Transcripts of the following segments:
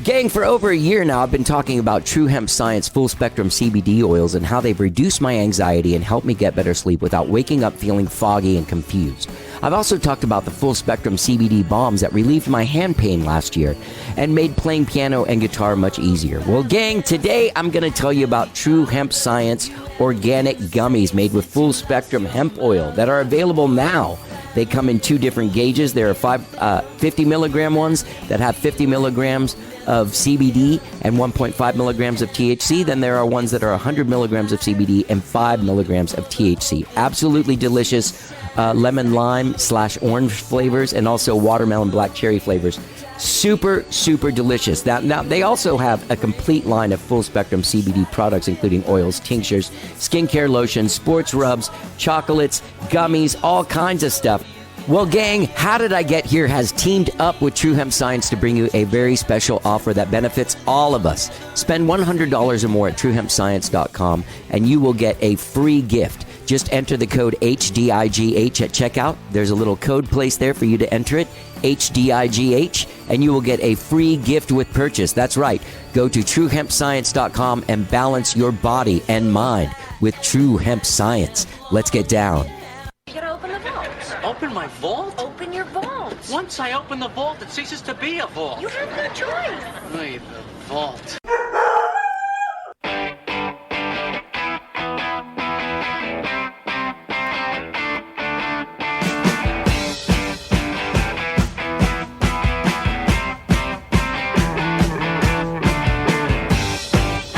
Gang, for over a year now, I've been talking about True Hemp Science full spectrum CBD oils and how they've reduced my anxiety and helped me get better sleep without waking up feeling foggy and confused. I've also talked about the full spectrum CBD bombs that relieved my hand pain last year and made playing piano and guitar much easier. Well, gang, today I'm going to tell you about True Hemp Science organic gummies made with full spectrum hemp oil that are available now. They come in two different gauges. There are 50 milligram ones that have 50 milligrams of CBD and 1.5 milligrams of THC. Then there are ones that are 100 milligrams of CBD and 5 milligrams of THC. Absolutely delicious lemon lime / orange flavors and also watermelon black cherry flavors. Super, super delicious. Now, they also have a complete line of full spectrum CBD products, including oils, tinctures, skincare lotions, sports rubs, chocolates, gummies, all kinds of stuff. Well, gang, How Did I Get Here has teamed up with True Hemp Science to bring you a very special offer that benefits all of us. Spend $100 or more at truehempscience.com and you will get a free gift. Just enter the code HDIGH at checkout. There's a little code placed there for you to enter it, HDIGH, and you will get a free gift with purchase. That's right. Go to truehempscience.com and balance your body and mind with True Hemp Science. Let's get down. You gotta open the vault. Open my vault? Open your vault. Once I open the vault, it ceases to be a vault. You have no choice. Wait, the vault.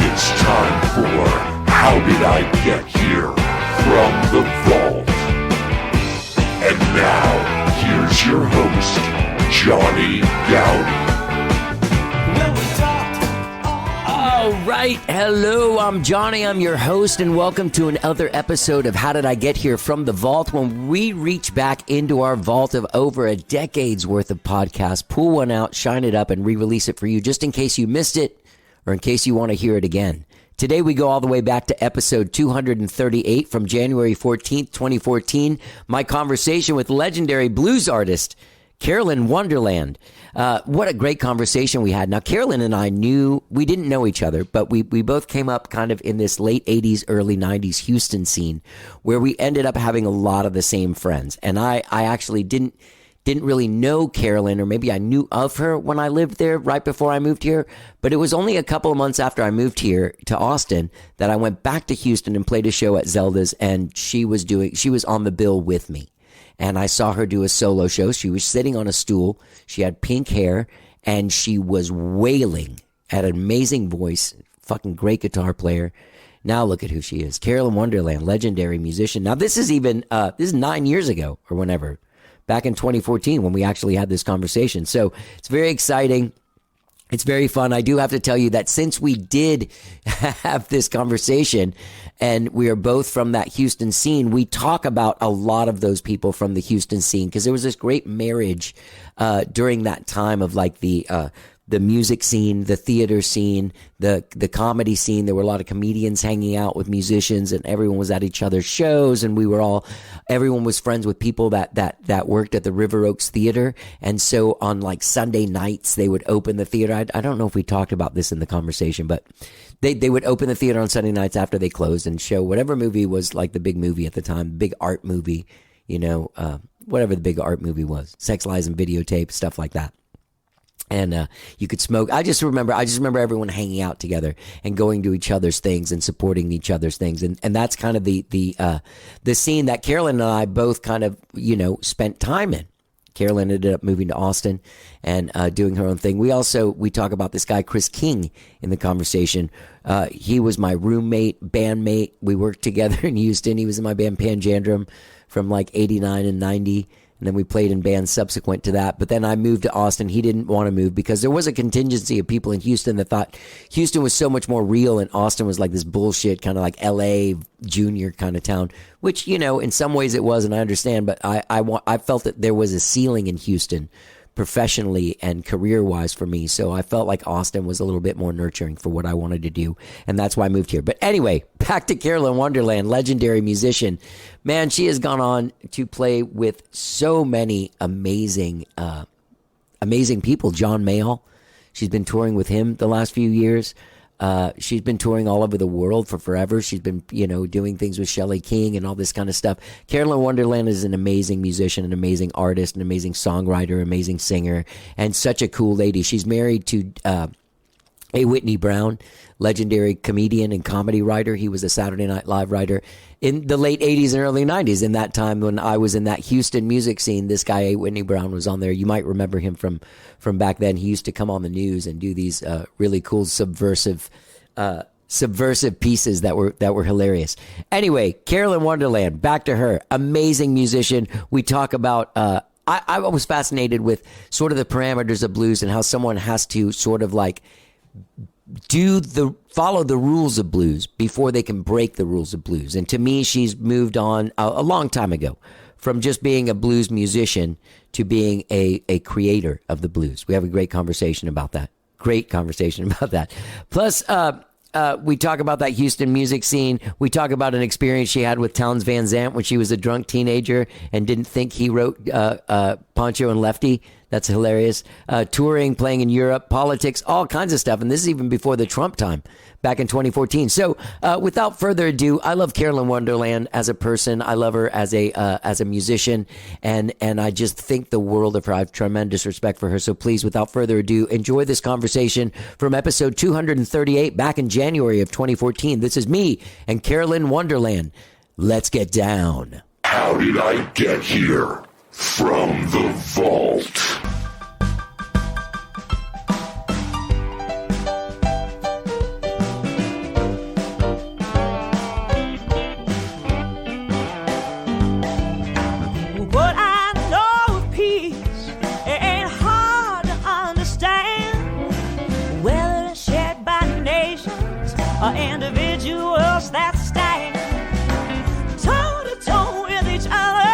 It's time for How Did I Get Here from the Vault? And now, here's your host, Johnny Dowdy. All right. Hello, I'm Johnny. I'm your host, and welcome to another episode of How Did I Get Here from the Vault, when we reach back into our vault of over a decade's worth of podcasts, pull one out, shine it up, and re-release it for you just in case you missed it or in case you want to hear it again. Today, we go all the way back to episode 238 from January 14th, 2014. My conversation with legendary blues artist Carolyn Wonderland. What a great conversation we had. Now, Carolyn and I we didn't know each other, but we both came up kind of in this late 80s, early 90s Houston scene where we ended up having a lot of the same friends. And I actually didn't really know Carolyn, or maybe I knew of her when I lived there right before I moved here. But it was only a couple of months after I moved here to Austin that I went back to Houston and played a show at Zelda's, and she was on the bill with me. And I saw her do a solo show. She was sitting on a stool. She had pink hair, and she was wailing, had an amazing voice, fucking great guitar player. Now look at who she is. Carolyn Wonderland, legendary musician. Now this is 9 years ago or whenever. Back in 2014 when we actually had this conversation. So it's very exciting. It's very fun. I do have to tell you that since we did have this conversation and we are both from that Houston scene, we talk about a lot of those people from the Houston scene because there was this great marriage during that time of like the music scene, the theater scene, the comedy scene. There were a lot of comedians hanging out with musicians, and everyone was at each other's shows, and everyone was friends with people that worked at the River Oaks Theater. And so on like Sunday nights, they would open the theater. I don't know if we talked about this in the conversation, but they would open the theater on Sunday nights after they closed and show whatever movie was like the big movie at the time, big art movie, whatever the big art movie was, Sex, Lies, and Videotape, stuff like that. And you could smoke. I just remember everyone hanging out together and going to each other's things and supporting each other's things. And that's kind of the scene that Carolyn and I both kind of, spent time in. Carolyn ended up moving to Austin and doing her own thing. We talk about this guy, Chris King, in the conversation. He was my roommate, bandmate. We worked together in Houston. He was in my band Panjandrum from like 89 and 90. And then we played in bands subsequent to that. But then I moved to Austin. He didn't want to move because there was a contingency of people in Houston that thought Houston was so much more real and Austin was like this bullshit kind of like LA junior kind of town, which, in some ways it was, and I understand. But I felt that there was a ceiling in Houston professionally and career-wise for me. So I felt like Austin was a little bit more nurturing for what I wanted to do. And that's why I moved here. But anyway, back to Carolyn Wonderland, legendary musician. Man, she has gone on to play with so many amazing people. John Mayall. She's been touring with him the last few years. She's been touring all over the world for forever. She's been, doing things with Shelley King and all this kind of stuff. Carolyn Wonderland is an amazing musician, an amazing artist, an amazing songwriter, amazing singer, and such a cool lady. She's married to a Whitney Brown, legendary comedian and comedy writer. He was a Saturday Night Live writer in the late 80s and early 90s. In that time when I was in that Houston music scene, this guy, Whitney Brown, was on there. You might remember him from back then. He used to come on the news and do these really cool subversive pieces that were hilarious. Anyway, Carolyn Wonderland, back to her. Amazing musician. We talk about... I was fascinated with sort of the parameters of blues and how someone has to sort of like follow the rules of blues before they can break the rules of blues. And to me, she's moved on a long time ago from just being a blues musician to being a creator of the blues. We have a great conversation about that. Plus, we talk about that Houston music scene. We talk about an experience she had with Townes Van Zandt when she was a drunk teenager and didn't think he wrote Poncho and Lefty. That's hilarious. Touring, playing in Europe, politics, all kinds of stuff. And this is even before the Trump time, back in 2014. So without further ado, I love Carolyn Wonderland as a person. I love her as a musician. And I just think the world of her. I have tremendous respect for her. So please, without further ado, enjoy this conversation from episode 238 back in January of 2014. This is me and Carolyn Wonderland. Let's get down. How did I get here? From the vault. What I know of peace, it ain't hard to understand. Whether it's shared by nations or individuals that stand toe to toe with each other,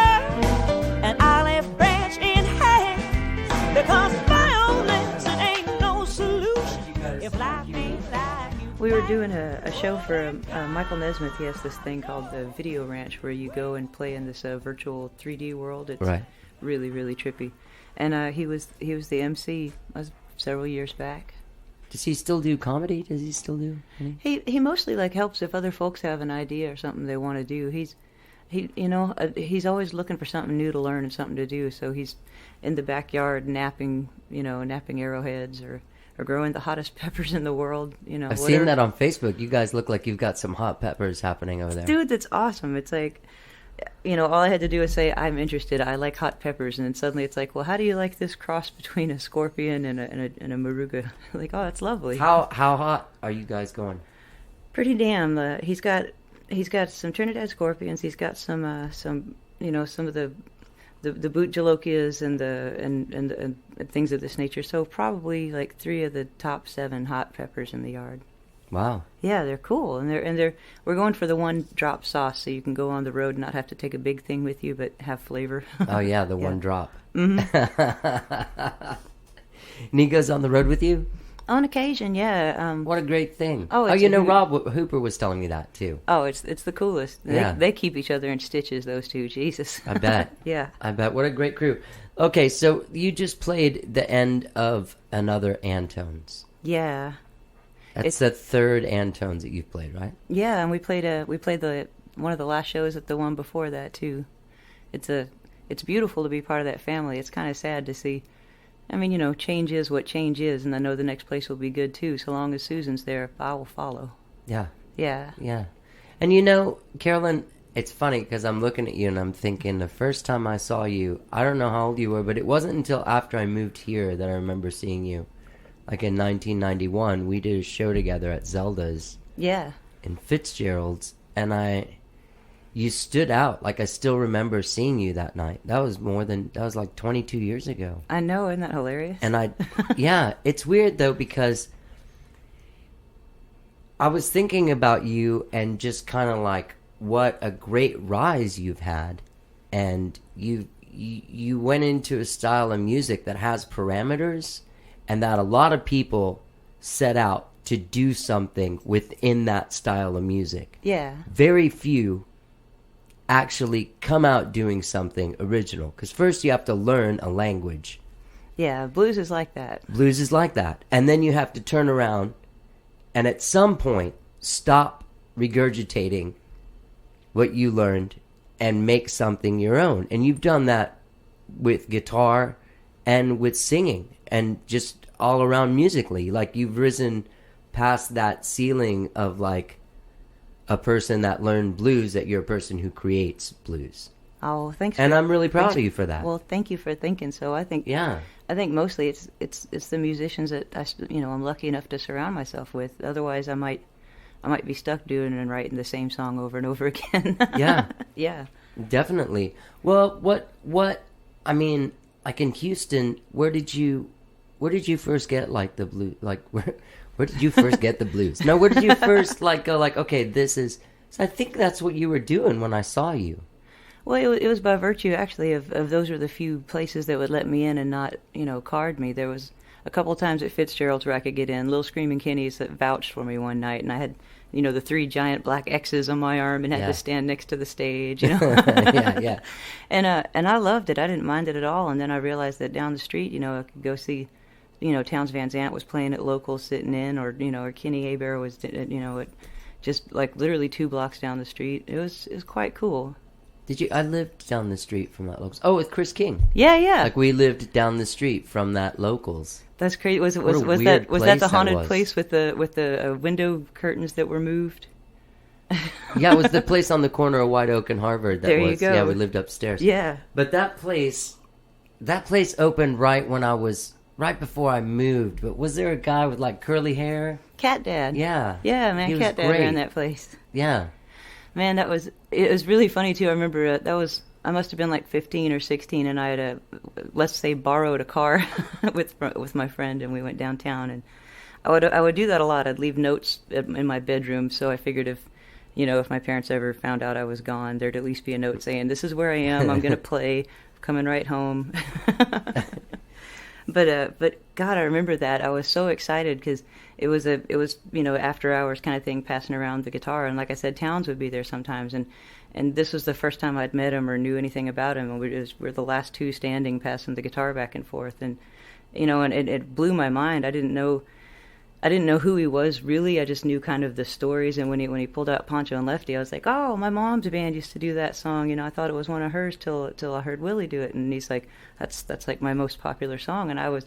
an olive branch in hand. Because violence, it ain't no solution if life ain't like you. We were doing a show for Michael Nesmith. He has this thing called the Video Ranch where you go and play in this virtual 3D world. It's Right. really, really trippy. And he was the MC several years back. Does he still do comedy? Does he still do any? He mostly like helps if other folks have an idea or something they want to do. He's always looking for something new to learn and something to do. So he's in the backyard napping arrowheads or growing the hottest peppers in the world. I've seen that on Facebook. You guys look like you've got some hot peppers happening over there. Dude, that's awesome. It's like, all I had to do was say, I'm interested. I like hot peppers. And then suddenly it's like, well, how do you like this cross between a scorpion and a maruga? Like, oh, it's lovely. How hot are you guys going? Pretty damn. He's got some Trinidad scorpions. He's got some of the boot jalokias and things of this nature. So probably like 3 of the top 7 hot peppers in the yard. Wow. Yeah, they're cool, and we're going for the 1-drop sauce, so you can go on the road and not have to take a big thing with you, but have flavor. Oh yeah, the 1 drop. Mm-hmm. And he goes on the road with you? On occasion, yeah. What a great thing. Oh, Rob Hooper was telling me that too. Oh, it's the coolest. Yeah. They keep each other in stitches, those two. Jesus. I bet. Yeah. I bet. What a great crew. Okay, so you just played the end of another Antones. Yeah. That's the 3rd Antones that you've played, right? Yeah, and we played one of the last shows at the one before that too. It's beautiful to be part of that family. It's kind of sad to see. I mean, change is what change is, and I know the next place will be good too. So long as Susan's there, I will follow. Yeah. Yeah. Yeah. And Carolyn, it's funny because I'm looking at you and I'm thinking the first time I saw you, I don't know how old you were, but it wasn't until after I moved here that I remember seeing you. Like in 1991, we did a show together at Zelda's. Yeah. In Fitzgerald's, and you stood out. Like, I still remember seeing you that night. That was like 22 years ago. I know, isn't that hilarious? And yeah, it's weird though, because I was thinking about you and just kind of like what a great rise you've had. And you went into a style of music that has parameters, and that a lot of people set out to do something within that style of music. Yeah. Very few actually come out doing something original, because first you have to learn a language, Yeah, blues is like that. Blues is like that. And then you have to turn around and at some point stop regurgitating what you learned and make something your own. And you've done that with guitar and with singing and just all around musically. Like, you've risen past that ceiling of like a person that learned blues, that you're a person who creates blues. Oh, thanks. And I'm really proud of you for that. Well, thank you for thinking so. I think mostly it's the musicians that I'm lucky enough to surround myself with. Otherwise, I might be stuck doing and writing the same song over and over again. Yeah. Yeah. Definitely. Well, what I mean, like in Houston, where did you first get like the blues? Like where did you first get the blues? No, where did you first like go like, okay, this is, so I think that's what you were doing when I saw you. Well, it was by virtue, actually, of those were the few places that would let me in and not, card me. There was a couple of times at Fitzgerald's where I could get in. Little Screaming Kenny's that vouched for me one night, and I had, the 3 giant black X's on my arm and had to stand next to the stage, Yeah. And I loved it. I didn't mind it at all. And then I realized that down the street, I could go see, Townes Van Zandt was playing at Local sitting in, or Kenny Hebert was, at just like literally 2 blocks down the street. It was quite cool. Did you? I lived down the street from that Locals. Oh, with Chris King. Yeah. Like, we lived down the street from that Locals. That's crazy. Was that the haunted place with the window curtains that were moved? Yeah, it was the place on the corner of White Oak and Harvard. That there was, you go. Yeah, we lived upstairs. Yeah. But that place opened right before I moved. But was there a guy with like curly hair? Cat Dad. Yeah. Yeah, man, He was Cat Dad great. ran that place. Yeah. Man, it was really funny too. I remember I must have been like 15 or 16, and I had let's say borrowed a car with my friend, and we went downtown, and I would do that a lot. I'd leave notes in my bedroom, so I figured if my parents ever found out I was gone, there'd at least be a note saying, "This is where I am. I'm gonna play. Coming right home." But God, I remember that. I was so excited because it was after hours kind of thing, passing around the guitar, and like I said, Townes would be there sometimes, and this was the first time I'd met him or knew anything about him, and we're the last 2 standing, passing the guitar back and forth, and and it blew my mind. I didn't know who he was really. I just knew kind of the stories, and when he pulled out Poncho and Lefty, I was like, oh, my mom's band used to do that song. I thought it was one of hers till I heard Willie do it, and he's like, that's like my most popular song, and I was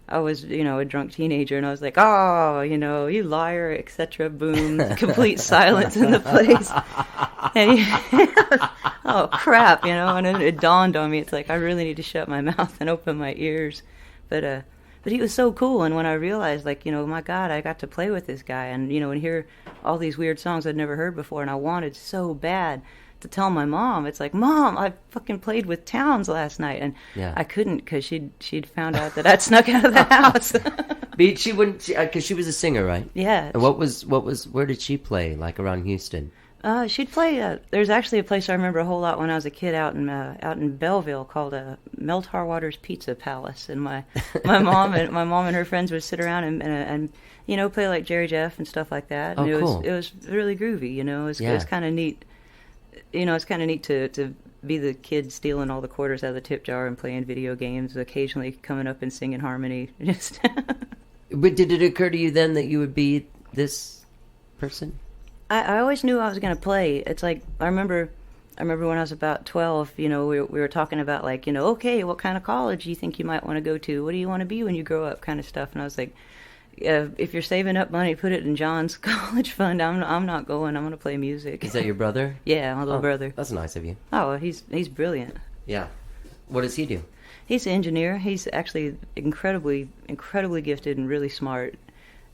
a drunk teenager, and I was like, oh, you liar, etc. Boom, complete silence in the place, and oh crap, and then it dawned on me. It's like I really need to shut my mouth and open my ears, but he was so cool, and when I realized, like, my God, I got to play with this guy, and and hear all these weird songs I'd never heard before, and I wanted so bad to tell my mom. It's like, Mom, I fucking played with Townes last night, and I couldn't because she'd found out that I'd snuck out of the house. But she wouldn't, because she was a singer, right? Yeah. And where did she play, like around Houston? She'd play. There's actually a place I remember a whole lot when I was a kid out in Belleville called Mel Tarwater's Pizza Palace, and my mom and her friends would sit around and play like Jerry Jeff and stuff like that. And cool. It was really groovy. It was kind of neat. It's kind of neat to be the kid stealing all the quarters out of the tip jar and playing video games, occasionally coming up and singing harmony. Just. But did it occur to you then that you would be this person? I always knew I was going to play. It's like, I remember when I was about 12, we were talking about like, okay, what kind of college do you think you might want to go to? What do you want to be when you grow up, kind of stuff. And I was like, if you're saving up money, put it in John's college fund. I'm not going. I'm going to play music. Is that your brother? Yeah, my little brother. That's nice of you. Oh, he's brilliant. Yeah. What does he do? He's an engineer. He's actually incredibly gifted and really smart.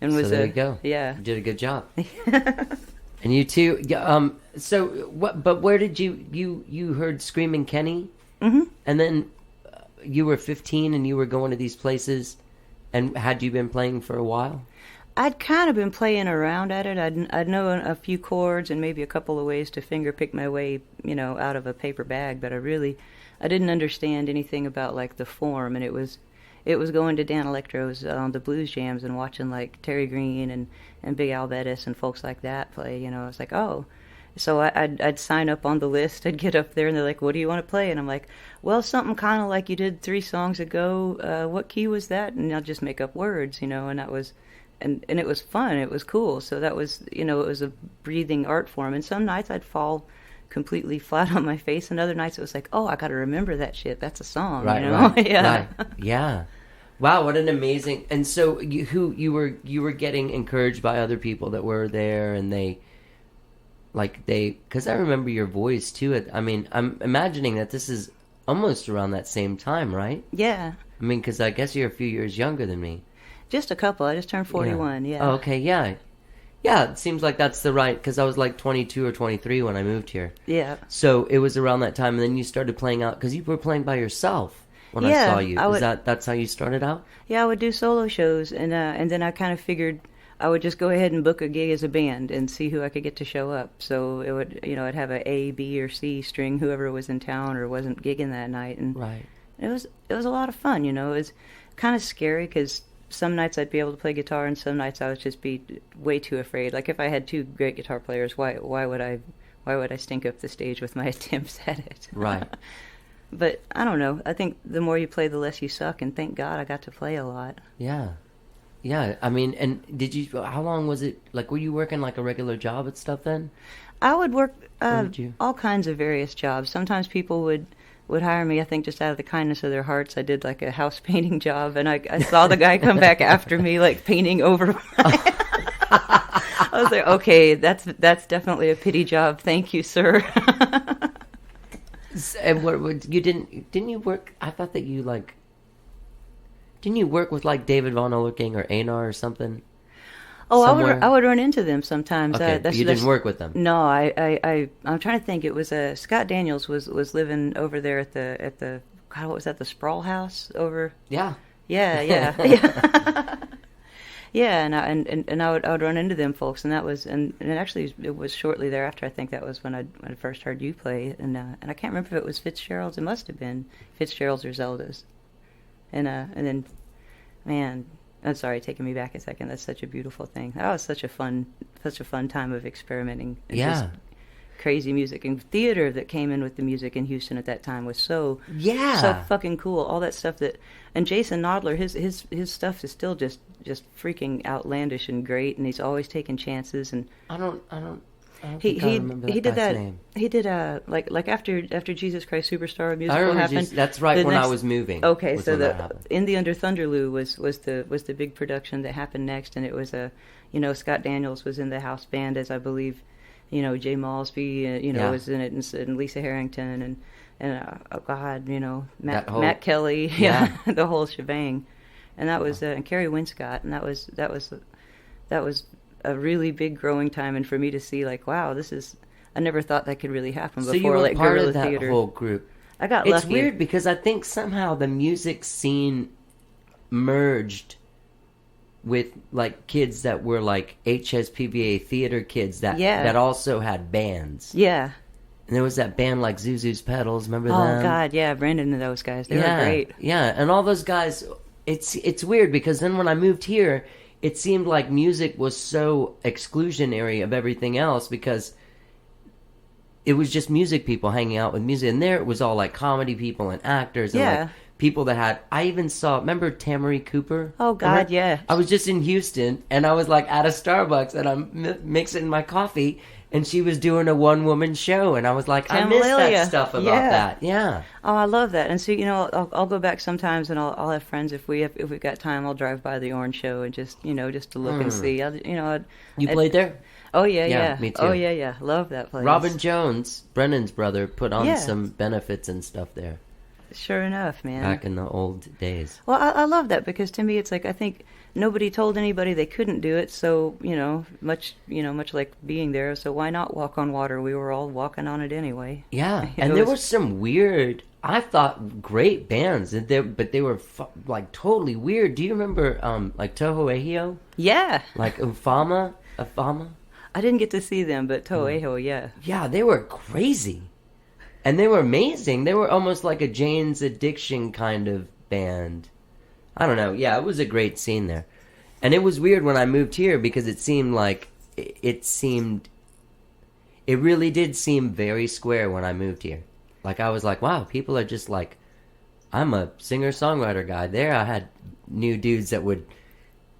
And was there you go. Yeah. You did a good job. And you too. So what? But where did you heard Screaming Kenny? Mm-hmm. And then you were 15 and you were going to these places. And had you been playing for a while? I'd kind of been playing around at it. I'd know a few chords and maybe a couple of ways to finger pick my way, out of a paper bag. But I didn't understand anything about like the form, and it was going to Dan Electro's the blues jams and watching like Terry Green and Big Al Bettis and folks like that play. I was like, oh, So I'd sign up on the list. I'd get up there, and they're like, "What do you want to play?" And I'm like, "Well, something kind of like you did 3 songs ago. What key was that?" And I'll just make up words, and that was, and it was fun. It was cool. So that was, it was a breathing art form. And some nights I'd fall completely flat on my face, and other nights it was like, "Oh, I got to remember that shit. That's a song." Right, Yeah. right. Yeah. Wow, what an amazing. And so you were getting encouraged by other people that were there, and because I remember your voice too. I mean, I'm imagining that this is almost around that same time, right? Yeah. I mean, because I guess you're a few years younger than me. Just a couple. I just turned 41. Yeah. Oh, okay. Yeah. Yeah. It seems like that's the right. Because I was like 22 or 23 when I moved here. Yeah. So it was around that time, and then you started playing out because you were playing by yourself when I saw you. That's how you started out? Yeah, I would do solo shows, and then I kind of figured I would just go ahead and book a gig as a band and see who I could get to show up. So it would, I'd have a A, B, or C string, whoever was in town or wasn't gigging that night, and right. It was a lot of fun. It was kind of scary because some nights I'd be able to play guitar, and some nights I would just be way too afraid. Like if I had 2 great guitar players, why would I stink up the stage with my attempts at it? Right. But I don't know. I think the more you play, the less you suck, and thank God I got to play a lot. Yeah. Yeah, I mean, and how long was it, like, were you working like a regular job and stuff then? I would work all kinds of various jobs. Sometimes people would hire me, I think, just out of the kindness of their hearts. I did like a house painting job, and I saw the guy come back after me, like painting over I was like, okay, that's definitely a pity job. Thank you, sir. And what you didn't you work? I thought that you didn't you work with like David Von Olerking or Einar or something? Oh, I would run into them sometimes. Okay, you didn't work with them. No, I'm trying to think. It was Scott Daniels was living over there at the God, what was that? The Sprawl House over. Yeah. Yeah. Yeah, and I would run into them folks, and that was and actually it was shortly thereafter. I think that was when I first heard you play, and I can't remember if it was Fitzgerald's. It must have been Fitzgerald's or Zelda's, and then, man, I'm sorry, taking me back a second. That's such a beautiful thing. That was such a fun time of experimenting. And just crazy music and theater that came in with the music in Houston at that time was so fucking cool. All that stuff and Jason Nodler, his stuff is still just freaking outlandish and great, and he's always taking chances. And I don't he remember that he did that name. He did like after Jesus Christ Superstar musical happened. That's right, when I was moving. Okay, so In the Under Thunderloo was the big production that happened next, and it was Scott Daniels was in the house band, as I believe. Jay Malsby, was in it, and Lisa Harrington, and oh God, Matt Kelly, the whole shebang, and that was and Carrie Winscott, and that was a really big growing time, and for me to see like, wow, I never thought that could really happen before. So you were like part guerrilla of that theater. whole group. I got lucky. It's weird because I think somehow the music scene merged with like kids that were like HSPBA theater kids that also had bands. Yeah. And there was that band like Zuzu's Pedals, remember them? Oh God, yeah, Brandon and those guys. They were great. Yeah, and all those guys, it's weird because then when I moved here, it seemed like music was so exclusionary of everything else because it was just music people hanging out with music. And there it was all like comedy people and actors and like people that had, I even saw, remember Tamari Cooper? Oh, God, yeah. I was just in Houston, and I was like at a Starbucks, and I'm mixing my coffee, and she was doing a one-woman show, and I was like, I miss that stuff about that. Yeah. Oh, I love that. And so, I'll go back sometimes, and I'll have friends, if we've got time, I'll drive by the Orange Show and just to look and see. You played there? Oh, yeah. Me too. Oh, yeah. Love that place. Robin Jones, Brennan's brother, put on some benefits and stuff there. Sure enough, man. Back in the old days. Well, I love that because to me it's like I think nobody told anybody they couldn't do it. So much like being there. So why not walk on water? We were all walking on it anyway. Yeah, and there were some weird, I thought, great bands, but they were like totally weird. Do you remember like Toho Ehio? Yeah. Like Ufama. I didn't get to see them, but Toho Ehio, yeah. Yeah, they were crazy. And they were amazing. They were almost like a Jane's Addiction kind of band. I don't know. Yeah, it was a great scene there. And it was weird when I moved here because it seemed it really did seem very square when I moved here. Like, I was like, wow, people are just like, I'm a singer-songwriter guy. There I had new dudes that would,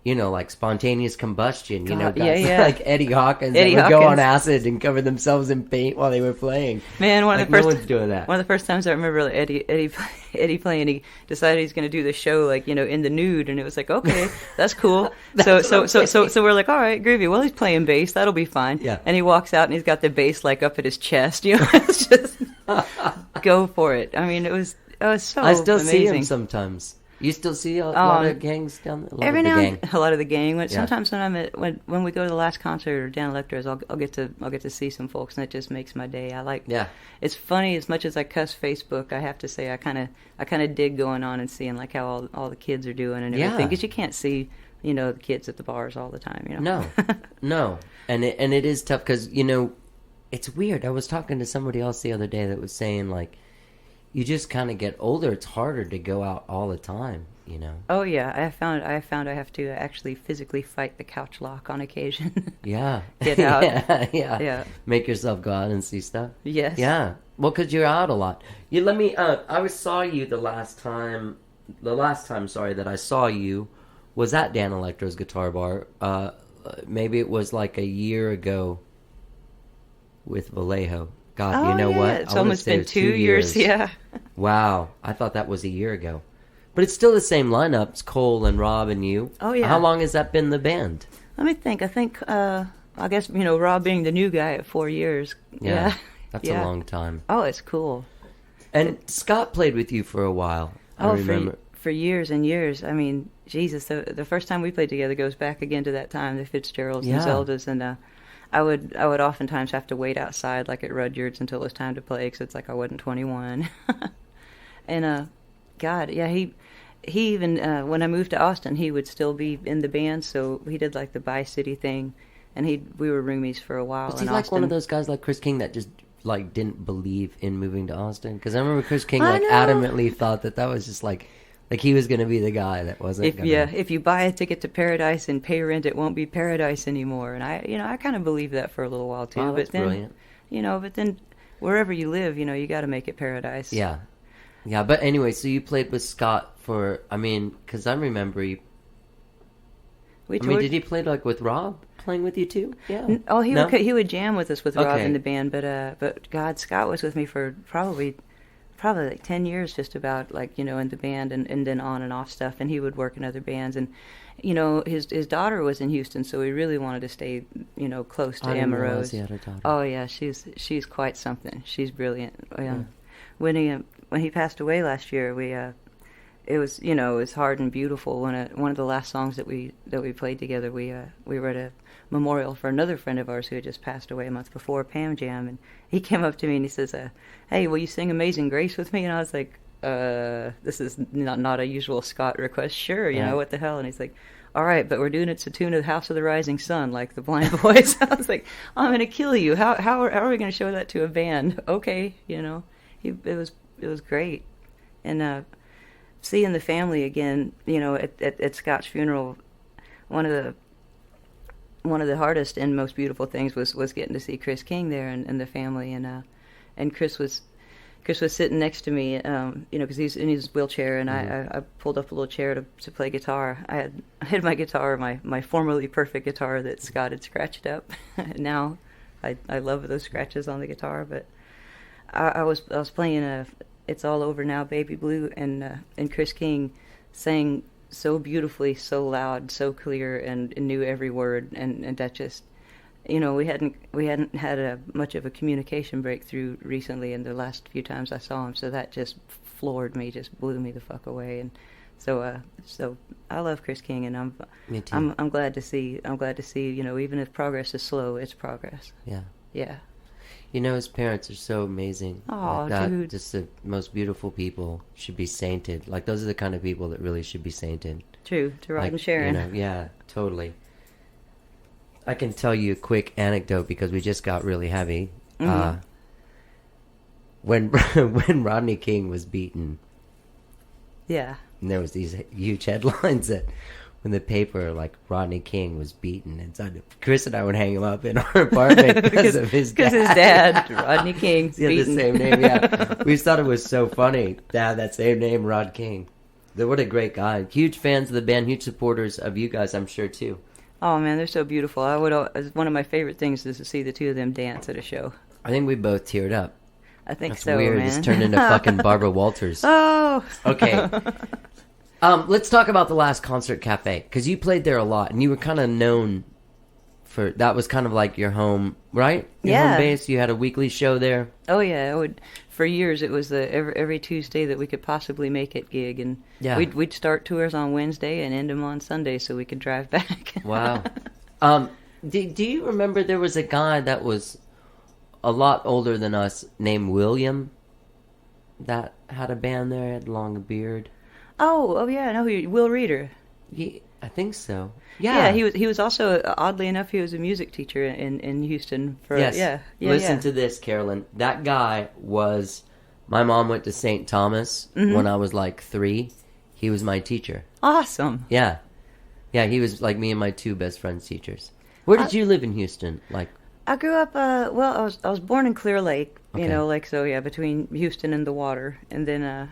you know, like spontaneous combustion, you know, guys like Eddie Hawkins that would go on acid and cover themselves in paint while they were playing. Man, one of the first doing that. One of the first times I remember like, Eddie playing, he decided he's going to do the show like, you know, in the nude, and it was like, okay, that's cool. So we're like, all right, groovy. Well, he's playing bass, that'll be fine. Yeah. And he walks out and he's got the bass like up at his chest, you know. It's just go for it. I mean, it was so I still amazing. see him sometimes. You still see a lot of gangs down there? Every now and a lot of the gang. Sometimes when I'm at when we go to the last concert or down Electros, I'll get to see some folks, and it just makes my day. I like. Yeah. It's funny, as much as I cuss Facebook, I have to say I kind of dig going on and seeing like how all the kids are doing and everything, because you can't see, you know, the kids at the bars all the time. You know. No, and it is tough because, you know, it's weird. I was talking to somebody else the other day that was saying like, you just kind of get older. It's harder to go out all the time, you know. Oh yeah, I found I have to actually physically fight the couch lock on occasion. Yeah, get out. yeah. Make yourself go out and see stuff. Yes. Yeah. Well, because you're out a lot. You let me. Saw you the last time. Sorry, that I saw you was at Dan Electro's Guitar Bar. Maybe it was like a year ago with Vallejo. God, you know what? It's almost been 2 years. Yeah. Wow. I thought that was a year ago. But it's still the same lineup. It's Cole and Rob and you. Oh, yeah. How long has that been the band? Let me think. I think, I guess, you know, Rob being the new guy at 4 years. Yeah. That's a long time. Oh, it's cool. And Scott played with you for a while. I remember. For years and years. I mean, Jesus, the first time we played together goes back again to that time, the Fitzgeralds and Zeldas, and I would oftentimes have to wait outside, like at Rudyard's, until it was time to play, because it's like I wasn't 21. And God, yeah, he even when I moved to Austin, he would still be in the band, so he did like the Bi-City thing, and we were roomies for a while. Was he like one of those guys like Chris King that just like didn't believe in moving to Austin? Because I remember Chris King like adamantly thought that was just like he was going to be the guy that wasn't. If you buy a ticket to Paradise and pay rent, it won't be Paradise anymore. And I kind of believed that for a little while too. Oh, that's brilliant. But then wherever you live, you know, you got to make it Paradise. Yeah. But anyway, so you played with Scott for, because I remember did he play like with Rob playing with you too? Yeah. Oh, he would jam with us with Rob in the band, but God, Scott was with me for probably like 10 years, just about, like, you know, in the band and then on and off stuff, and he would work in other bands, and, you know, his daughter was in Houston, so he really wanted to stay, you know, close to Emma Rose. He had a daughter. Oh yeah, she's quite something. She's brilliant. When he passed away last year, it was hard and beautiful. One of the last songs that we played together, we were at a memorial for another friend of ours who had just passed away a month before, Pam Jam, and he came up to me and he says, hey, will you sing Amazing Grace with me? And I was like, this is not a usual Scott request. Sure, you know, what the hell? And he's like, all right, but we're doing it to tune of House of the Rising Sun, like the Blind Boys. I was like, I'm going to kill you. How are we going to show that to a band? Okay, you know, it was great. And seeing the family again, you know, at Scott's funeral, one of the hardest and most beautiful things was getting to see Chris King there and the family, and Chris was sitting next to me, you know, because he's in his wheelchair, and I pulled up a little chair to play guitar. I had my guitar, my formerly perfect guitar that Scott had scratched up. Now I love those scratches on the guitar, but I was playing It's All Over Now, Baby Blue, and Chris King sang so beautifully, so loud, so clear, and knew every word, and that just, you know, we hadn't had much of a communication breakthrough recently in the last few times I saw him, so that just floored me, just blew me the fuck away, and so I love Chris King, and Me too. I'm glad to see, you know, even if progress is slow, it's progress. Yeah. You know, his parents are so amazing. Oh, like dude. Just the most beautiful people, should be sainted. Like, those are the kind of people that really should be sainted. True, to Rod like, and Sharon. You know, yeah, totally. I can tell you a quick anecdote because we just got really heavy. Mm-hmm. When Rodney King was beaten, Yeah. and there was these huge headlines that when the paper, like Rodney King was beaten inside. Chris and I would hang him up in our apartment because of his dad. Because his dad, Rodney King, He had the same name. Yeah, we thought it was so funny to have that same name, Rod King. What a great guy. Huge fans of the band, huge supporters of you guys, I'm sure too. Oh man, they're so beautiful. One of my favorite things is to see the two of them dance at a show. I think we both teared up. I think That's so, weird. man. It's turned into fucking Barbara Walters. Oh. Okay. Let's talk about the last Concert Cafe, because you played there a lot, and you were kind of known for that. Was kind of like your home, right? Your home base. You had a weekly show there. Oh yeah, for years it was the every Tuesday that we could possibly make it gig, and we'd start tours on Wednesday and end them on Sunday so we could drive back. Wow. Do you remember there was a guy that was a lot older than us named William that had a band there, had long beard? Oh yeah, I know Will Reeder. I think so. Yeah, he was also, oddly enough, he was a music teacher in Houston. Listen to this, Carolyn. That guy was. My mom went to St. Thomas when I was like 3. He was my teacher. Awesome. Yeah, he was like me and my 2 best friends' teachers. Where did you live in Houston? Like, I grew up. I was born in Clear Lake. You know, between Houston and the water, and then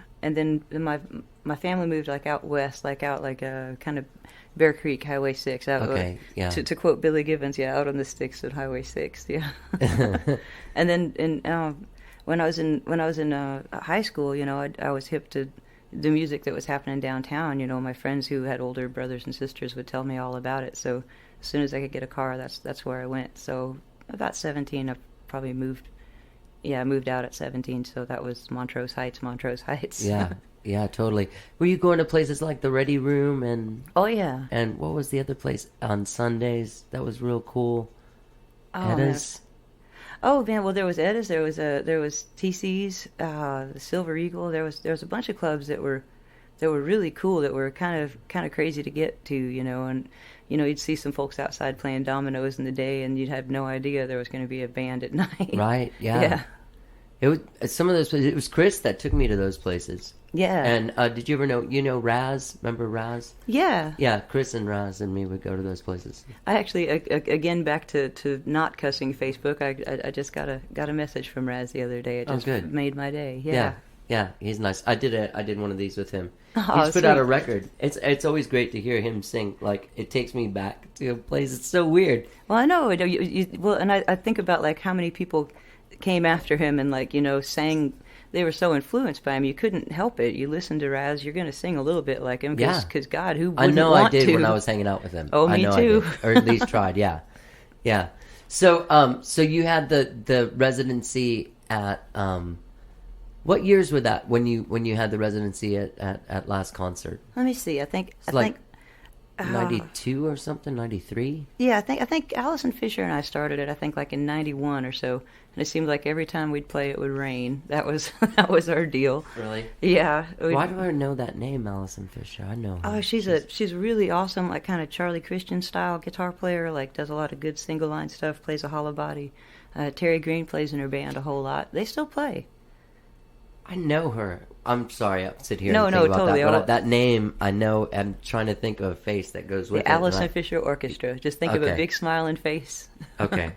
my family moved out west, kind of Bear Creek, Highway 6. To quote Billy Gibbons, out on the sticks at Highway 6, And then when I was in high school, I was hip to the music that was happening downtown. My friends who had older brothers and sisters would tell me all about it. So as soon as I could get a car, that's where I went. So about 17, I probably moved out at 17. So that was Montrose Heights. Yeah, totally. Were you going to places like the Ready Room and? Oh yeah. And what was the other place on Sundays that was real cool? Oh, Edda's. Oh man, well there was Edda's, there was TC's, the Silver Eagle. There was a bunch of clubs that were really cool, that were kind of crazy to get to, and you'd see some folks outside playing dominoes in the day, and you'd have no idea there was going to be a band at night. Right. Yeah. Yeah. It was some of those places. It was Chris that took me to those places. Yeah. And did you ever know Raz? Remember Raz? Yeah. Yeah, Chris and Raz and me would go to those places. I actually, again, back to not cussing Facebook, I just got a message from Raz the other day. It just made my day. Yeah. Yeah, he's nice. I did one of these with him. He's put out a record. It's always great to hear him sing. Like, it takes me back to a place. It's so weird. Well, I know. And I think about how many people came after him and sang. They were so influenced by him, you couldn't help it. You listen to Raz, you're going to sing a little bit like him, because God, who wouldn't want to? I did when I was hanging out with him. Oh, me too. Or at least tried. Yeah. So you had the residency at what years were that when you had the residency at Last Concert? Let me see. I think 92 or something, 93. Yeah, I think Allison Fisher and I started it. I think in 91 or so, and it seemed like every time we'd play, it would rain. That was our deal. Really? Yeah. Why do I know that name, Allison Fisher? I know her. Oh, she's really awesome, kind of Charlie Christian style guitar player. Does a lot of good single line stuff. Plays a hollow body. Terry Green plays in her band a whole lot. They still play. I know her. I'm sorry, I sit here and think about totally. that. But that name, I know. I'm trying to think of a face that goes with it. The Allison Fisher Orchestra. Just think of a big smiling face. Okay.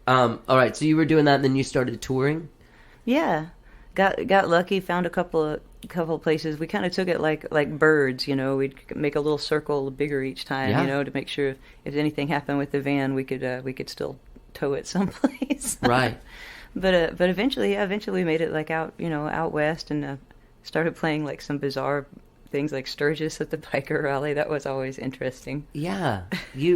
All right. So you were doing that, and then you started touring. Yeah, got lucky. Found a couple of places. We kind of took it like birds. We'd make a little circle bigger each time. To make sure if anything happened with the van, we could still tow it someplace. Right. But eventually we made it out west, and started playing some bizarre things like Sturgis at the biker rally. That was always interesting. Yeah,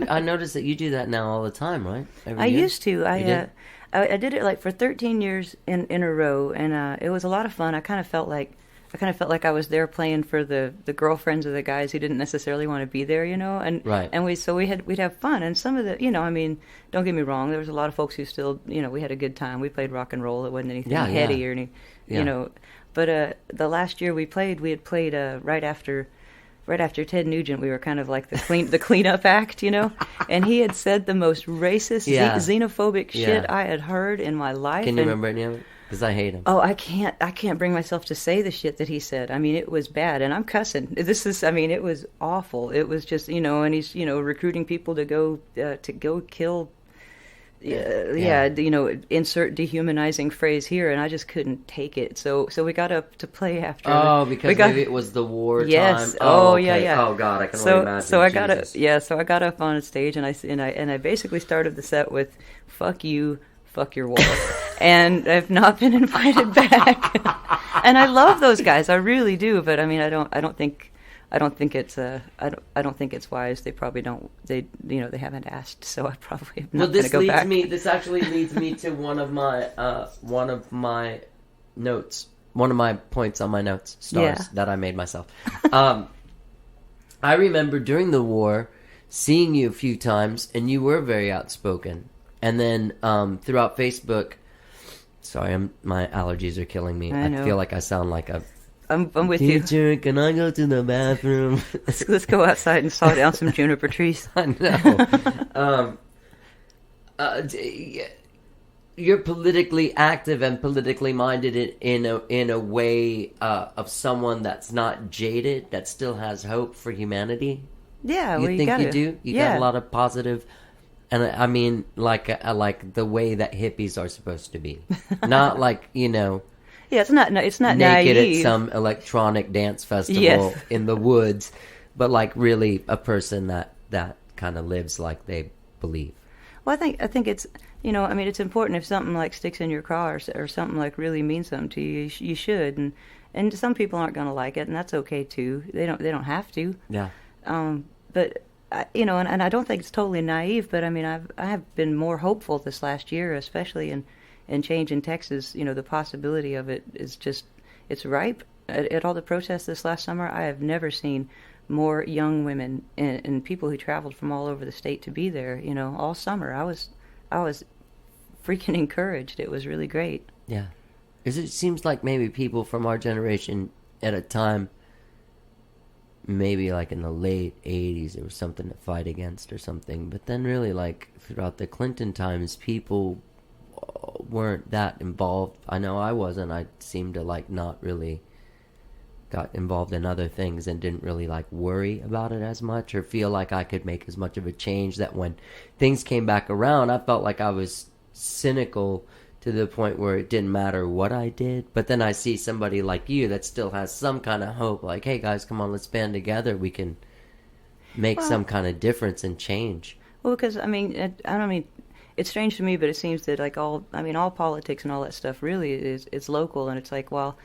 I noticed that you do that now all the time, right? I used to. I did it for 13 years in a row, and it was a lot of fun. I kind of felt like I was there playing for the girlfriends of the guys who didn't necessarily want to be there, and right. And we'd have fun, and some of the don't get me wrong, there was a lot of folks who still we had a good time. We played rock and roll. It wasn't anything heady or any But the last year we had played right after Ted Nugent. We were kind of the cleanup act, and he had said the most racist, xenophobic shit I had heard in my life. Can you remember any of it? Because I hate him. Oh, I can't bring myself to say the shit that he said. I mean, it was bad, and I'm cussing. It was awful. It was just, and he's, recruiting people to go kill. Insert dehumanizing phrase here, and I just couldn't take it. So we got up to play after. Oh, because maybe it was the war yes. time. Oh, okay. yeah. Oh God, I can only imagine. So I Jesus. So I got up on a stage, and I basically started the set with "fuck you, fuck your wolf," and I've not been invited back. And I love those guys, I really do. But I mean, I don't think it's wise. They probably don't. They haven't asked, so I probably am not going to go back. This actually leads me to one of my notes, one of my points on my notes, stars that I made myself. I remember during the war seeing you a few times, and you were very outspoken. And then throughout Facebook, sorry, my allergies are killing me. I feel like I sound like a. I'm with you. Teacher, can I go to the bathroom? Let's go outside and saw down some juniper trees. I know. You're politically active and politically minded in a way of someone that's not jaded, that still has hope for humanity. Yeah, you think gotta, you do? You got a lot of positive, and I mean, like the way that hippies are supposed to be, not like Yeah, it's not naked naive. at some electronic dance festival in the woods, but like really a person that kind of lives like they believe. Well, I think it's it's important if something like sticks in your craw or something like really means something to you. You should, and some people aren't going to like it, and that's okay too. They don't have to. Yeah. But and I don't think it's totally naive. But I mean, I have been more hopeful this last year, especially in change in Texas. The possibility of it is just, it's ripe. At all the protests this last summer, I have never seen more young women and people who traveled from all over the state to be there. All summer, I was freaking encouraged. It was really great. Yeah. It seems like maybe people from our generation at a time, maybe like in the late 80s, there was something to fight against or something. But then really like throughout the Clinton times, people weren't that involved. I know I wasn't. I seemed to like not really got involved in other things and didn't really like worry about it as much or feel like I could make as much of a change, that when things came back around, I felt like I was cynical to the point where it didn't matter what I did. But then I see somebody like you that still has some kind of hope, like, hey guys, come on, let's band together, we can make some kind of difference and change. Well, because I mean it's strange to me, but it seems that like all politics and all that stuff really it's local, and it's like while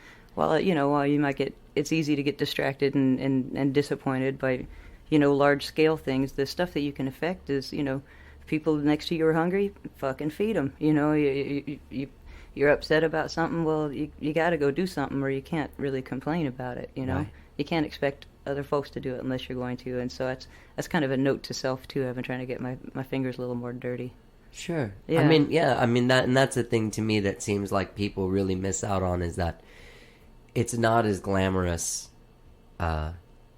you might get, it's easy to get distracted and disappointed by large scale things. The stuff that you can affect is people next to you are hungry, fucking feed them. You're upset about something, well you got to go do something, or you can't really complain about it. Right. You can't expect other folks to do it unless you're going to, and so that's kind of a note to self too. I've been trying to get my fingers a little more dirty. Sure. Yeah. I mean that, and that's the thing to me that seems like people really miss out on, is that it's not as glamorous to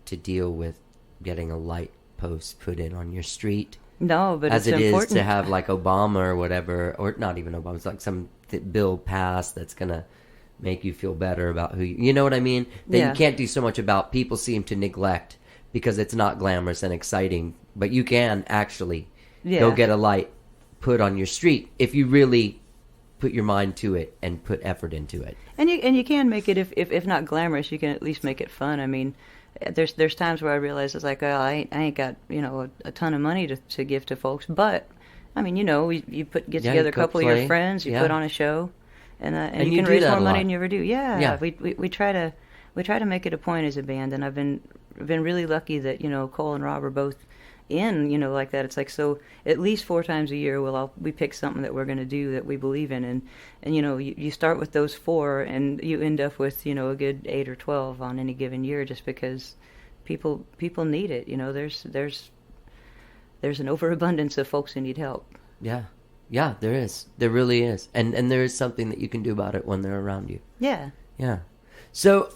deal with getting a light post put in on your street. No, but as it's it important. Is to have like Obama or whatever, or not even Obama. It's like some bill passed that's gonna make you feel better about who you know what I mean. That you can't do so much about. People seem to neglect because it's not glamorous and exciting, but you can actually go get a light put on your street if you really put your mind to it and put effort into it. And you can make it, if not glamorous, you can at least make it fun. I mean, there's times where I realize it's like, oh, I ain't got a ton of money to give to folks, but I mean, you get together a couple of your friends, you put on a show, and you can raise more money than you ever do. Yeah. We try to make it a point as a band, and I've been really lucky that Cole and Rob are both in like that. It's like, so at least 4 times a year we pick something that we're going to do that we believe in, and you start with those 4 and you end up with a good 8 or 12 on any given year, just because people need it. There's an overabundance of folks who need help. Yeah, there is. There really is. And there is something that you can do about it when they're around you. Yeah. So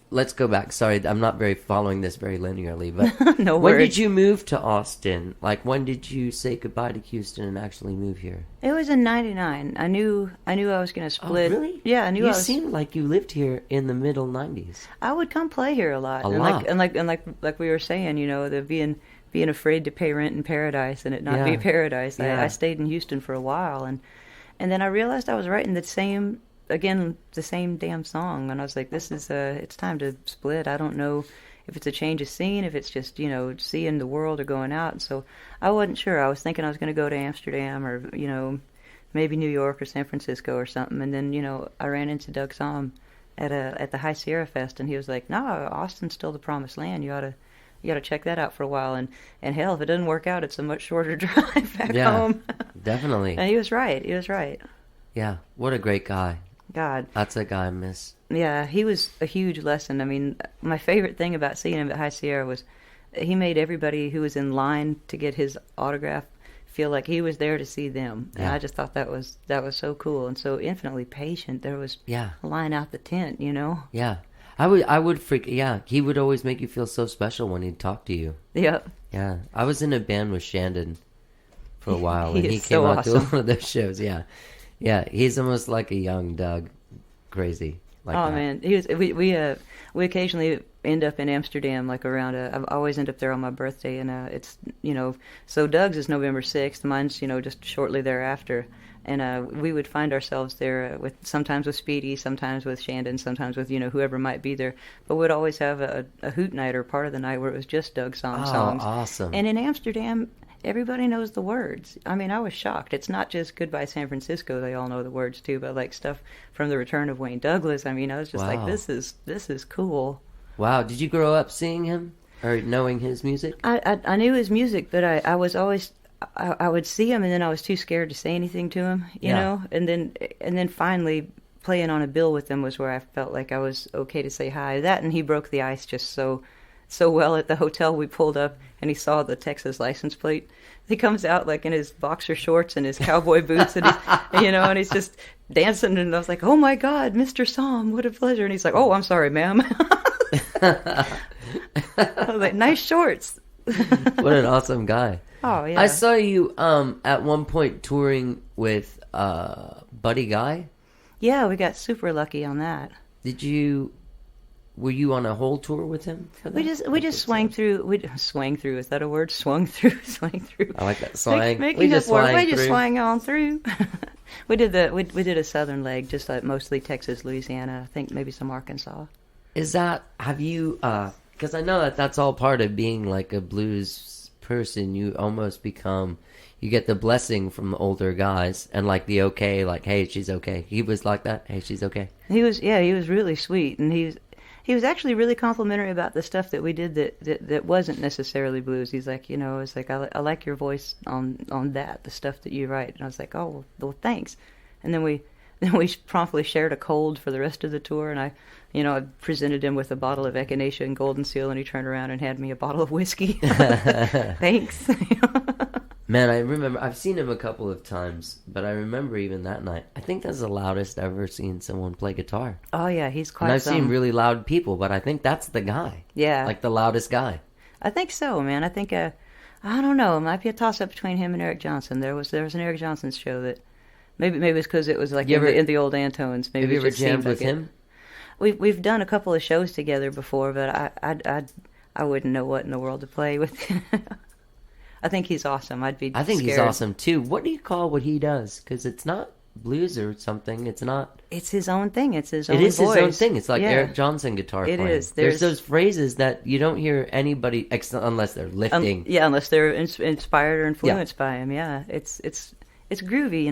let's go back. Sorry, I'm not very following this very linearly, but No when worries. did you move to Austin? Like, when did you say goodbye to Houston and actually move here? It was in '99. I knew I was going to split. Oh, really? Yeah, I knew You I was. seemed like you lived here in the middle '90s. I would come play here a lot. A and lot. Like we were saying, the being afraid to pay rent in paradise and it not be Yeah. paradise. Yeah. I stayed in Houston for a while, and then I realized I was writing the same damn song, and I was like, this is it's time to split. I don't know if it's a change of scene, if it's just seeing the world or going out. And so I wasn't sure. I was thinking I was going to go to Amsterdam or maybe New York or San Francisco or something. And then I ran into Doug Somm at the High Sierra Fest, and he was like, "No, Austin's still the promised land. You ought to check that out for a while. And hell, if it doesn't work out, it's a much shorter drive back home." Definitely. And he was right. He was right. Yeah, what a great guy. God. That's a guy I miss. Yeah, he was a huge lesson. I mean, my favorite thing about seeing him at High Sierra was he made everybody who was in line to get his autograph feel like he was there to see them. And Yeah. I just thought that was so cool and so infinitely patient. There was Yeah. a line out the tent, Yeah. I would freak. Yeah, he would always make you feel so special when he'd talk to you. Yep. Yeah, I was in a band with Shandon for a while, He and he is came so out to awesome. one of those shows. Yeah, yeah, he's almost like a young Doug, crazy. Like Oh that. man, he was. We occasionally end up in Amsterdam, like around. I always end up there on my birthday, and it's So Doug's is November 6th. Mine's just shortly thereafter, and we would find ourselves there sometimes with Speedy, sometimes with Shandon, sometimes with whoever might be there. But we'd always have a hoot night or part of the night where it was just Doug Somm Oh, songs. awesome. And in Amsterdam, everybody knows the words. I mean, I was shocked. It's not just Goodbye San Francisco. They all know the words too, but like stuff from The Return of Wayne Douglas. I mean, I was just like, Wow. this is cool. Wow, did you grow up seeing him or knowing his music? I knew his music, but I was always I would see him and then I was too scared to say anything to him, you Yeah. know. And then finally playing on a bill with him was where I felt like I was okay to say hi. That and he broke the ice just so well at the hotel. We pulled up and he saw the Texas license plate. He comes out like in his boxer shorts and his cowboy boots and he's, and he's just dancing, and I was like, "Oh my God, Mr. Somm, what a pleasure!" And he's like, "Oh, I'm sorry, ma'am." I was like, "Nice shorts." What an awesome guy. Oh yeah. I saw you at one point touring with Buddy Guy. Yeah, we got super lucky on that. Were you on a whole tour with him for that? We just swang through. We swang through. Is that a word? Swung through. Swang through. I like that slang. Making We up just words. swang We just through. swang on through. We did a southern leg, just like mostly Texas, Louisiana. I think maybe some Arkansas. Have you, because I know that's all part of being like a blues person. You almost you get the blessing from the older guys and like the okay, like, hey, she's okay. He was like that. Hey, she's okay. He was really sweet, and he was actually really complimentary about the stuff that we did that wasn't necessarily blues. He's like, it's like, I like your voice on that, the stuff that you write. And I was like, oh, well, thanks. And then we promptly shared a cold for the rest of the tour, and I presented him with a bottle of Echinacea and Golden Seal, and he turned around and had me a bottle of whiskey. Thanks. Man, I remember, I've seen him a couple of times, but I remember even that night, I think that's the loudest I've ever seen someone play guitar. Oh yeah, he's quite. And I've seen really loud people, but I think that's the guy. Yeah. Like the loudest guy. I think so, man. I think I don't know. It might be a toss up between him and Eric Johnson. There was an Eric Johnson show that maybe it's because it was like in the old Antones. Maybe Have you it ever just seemed jammed with like it. him? We've done a couple of shows together before, but I wouldn't know what in the world to play with. I think he's awesome. I think he's scared. awesome too. What do you call what he does? Because it's not blues or something. It's not. It's his own thing. It's his own It is voice. his own thing. It's like Yeah. Eric Johnson guitar It playing. is. There's There's- those phrases that you don't hear anybody unless they're lifting. Yeah, unless they're inspired or influenced by him. Yeah, it's groovy.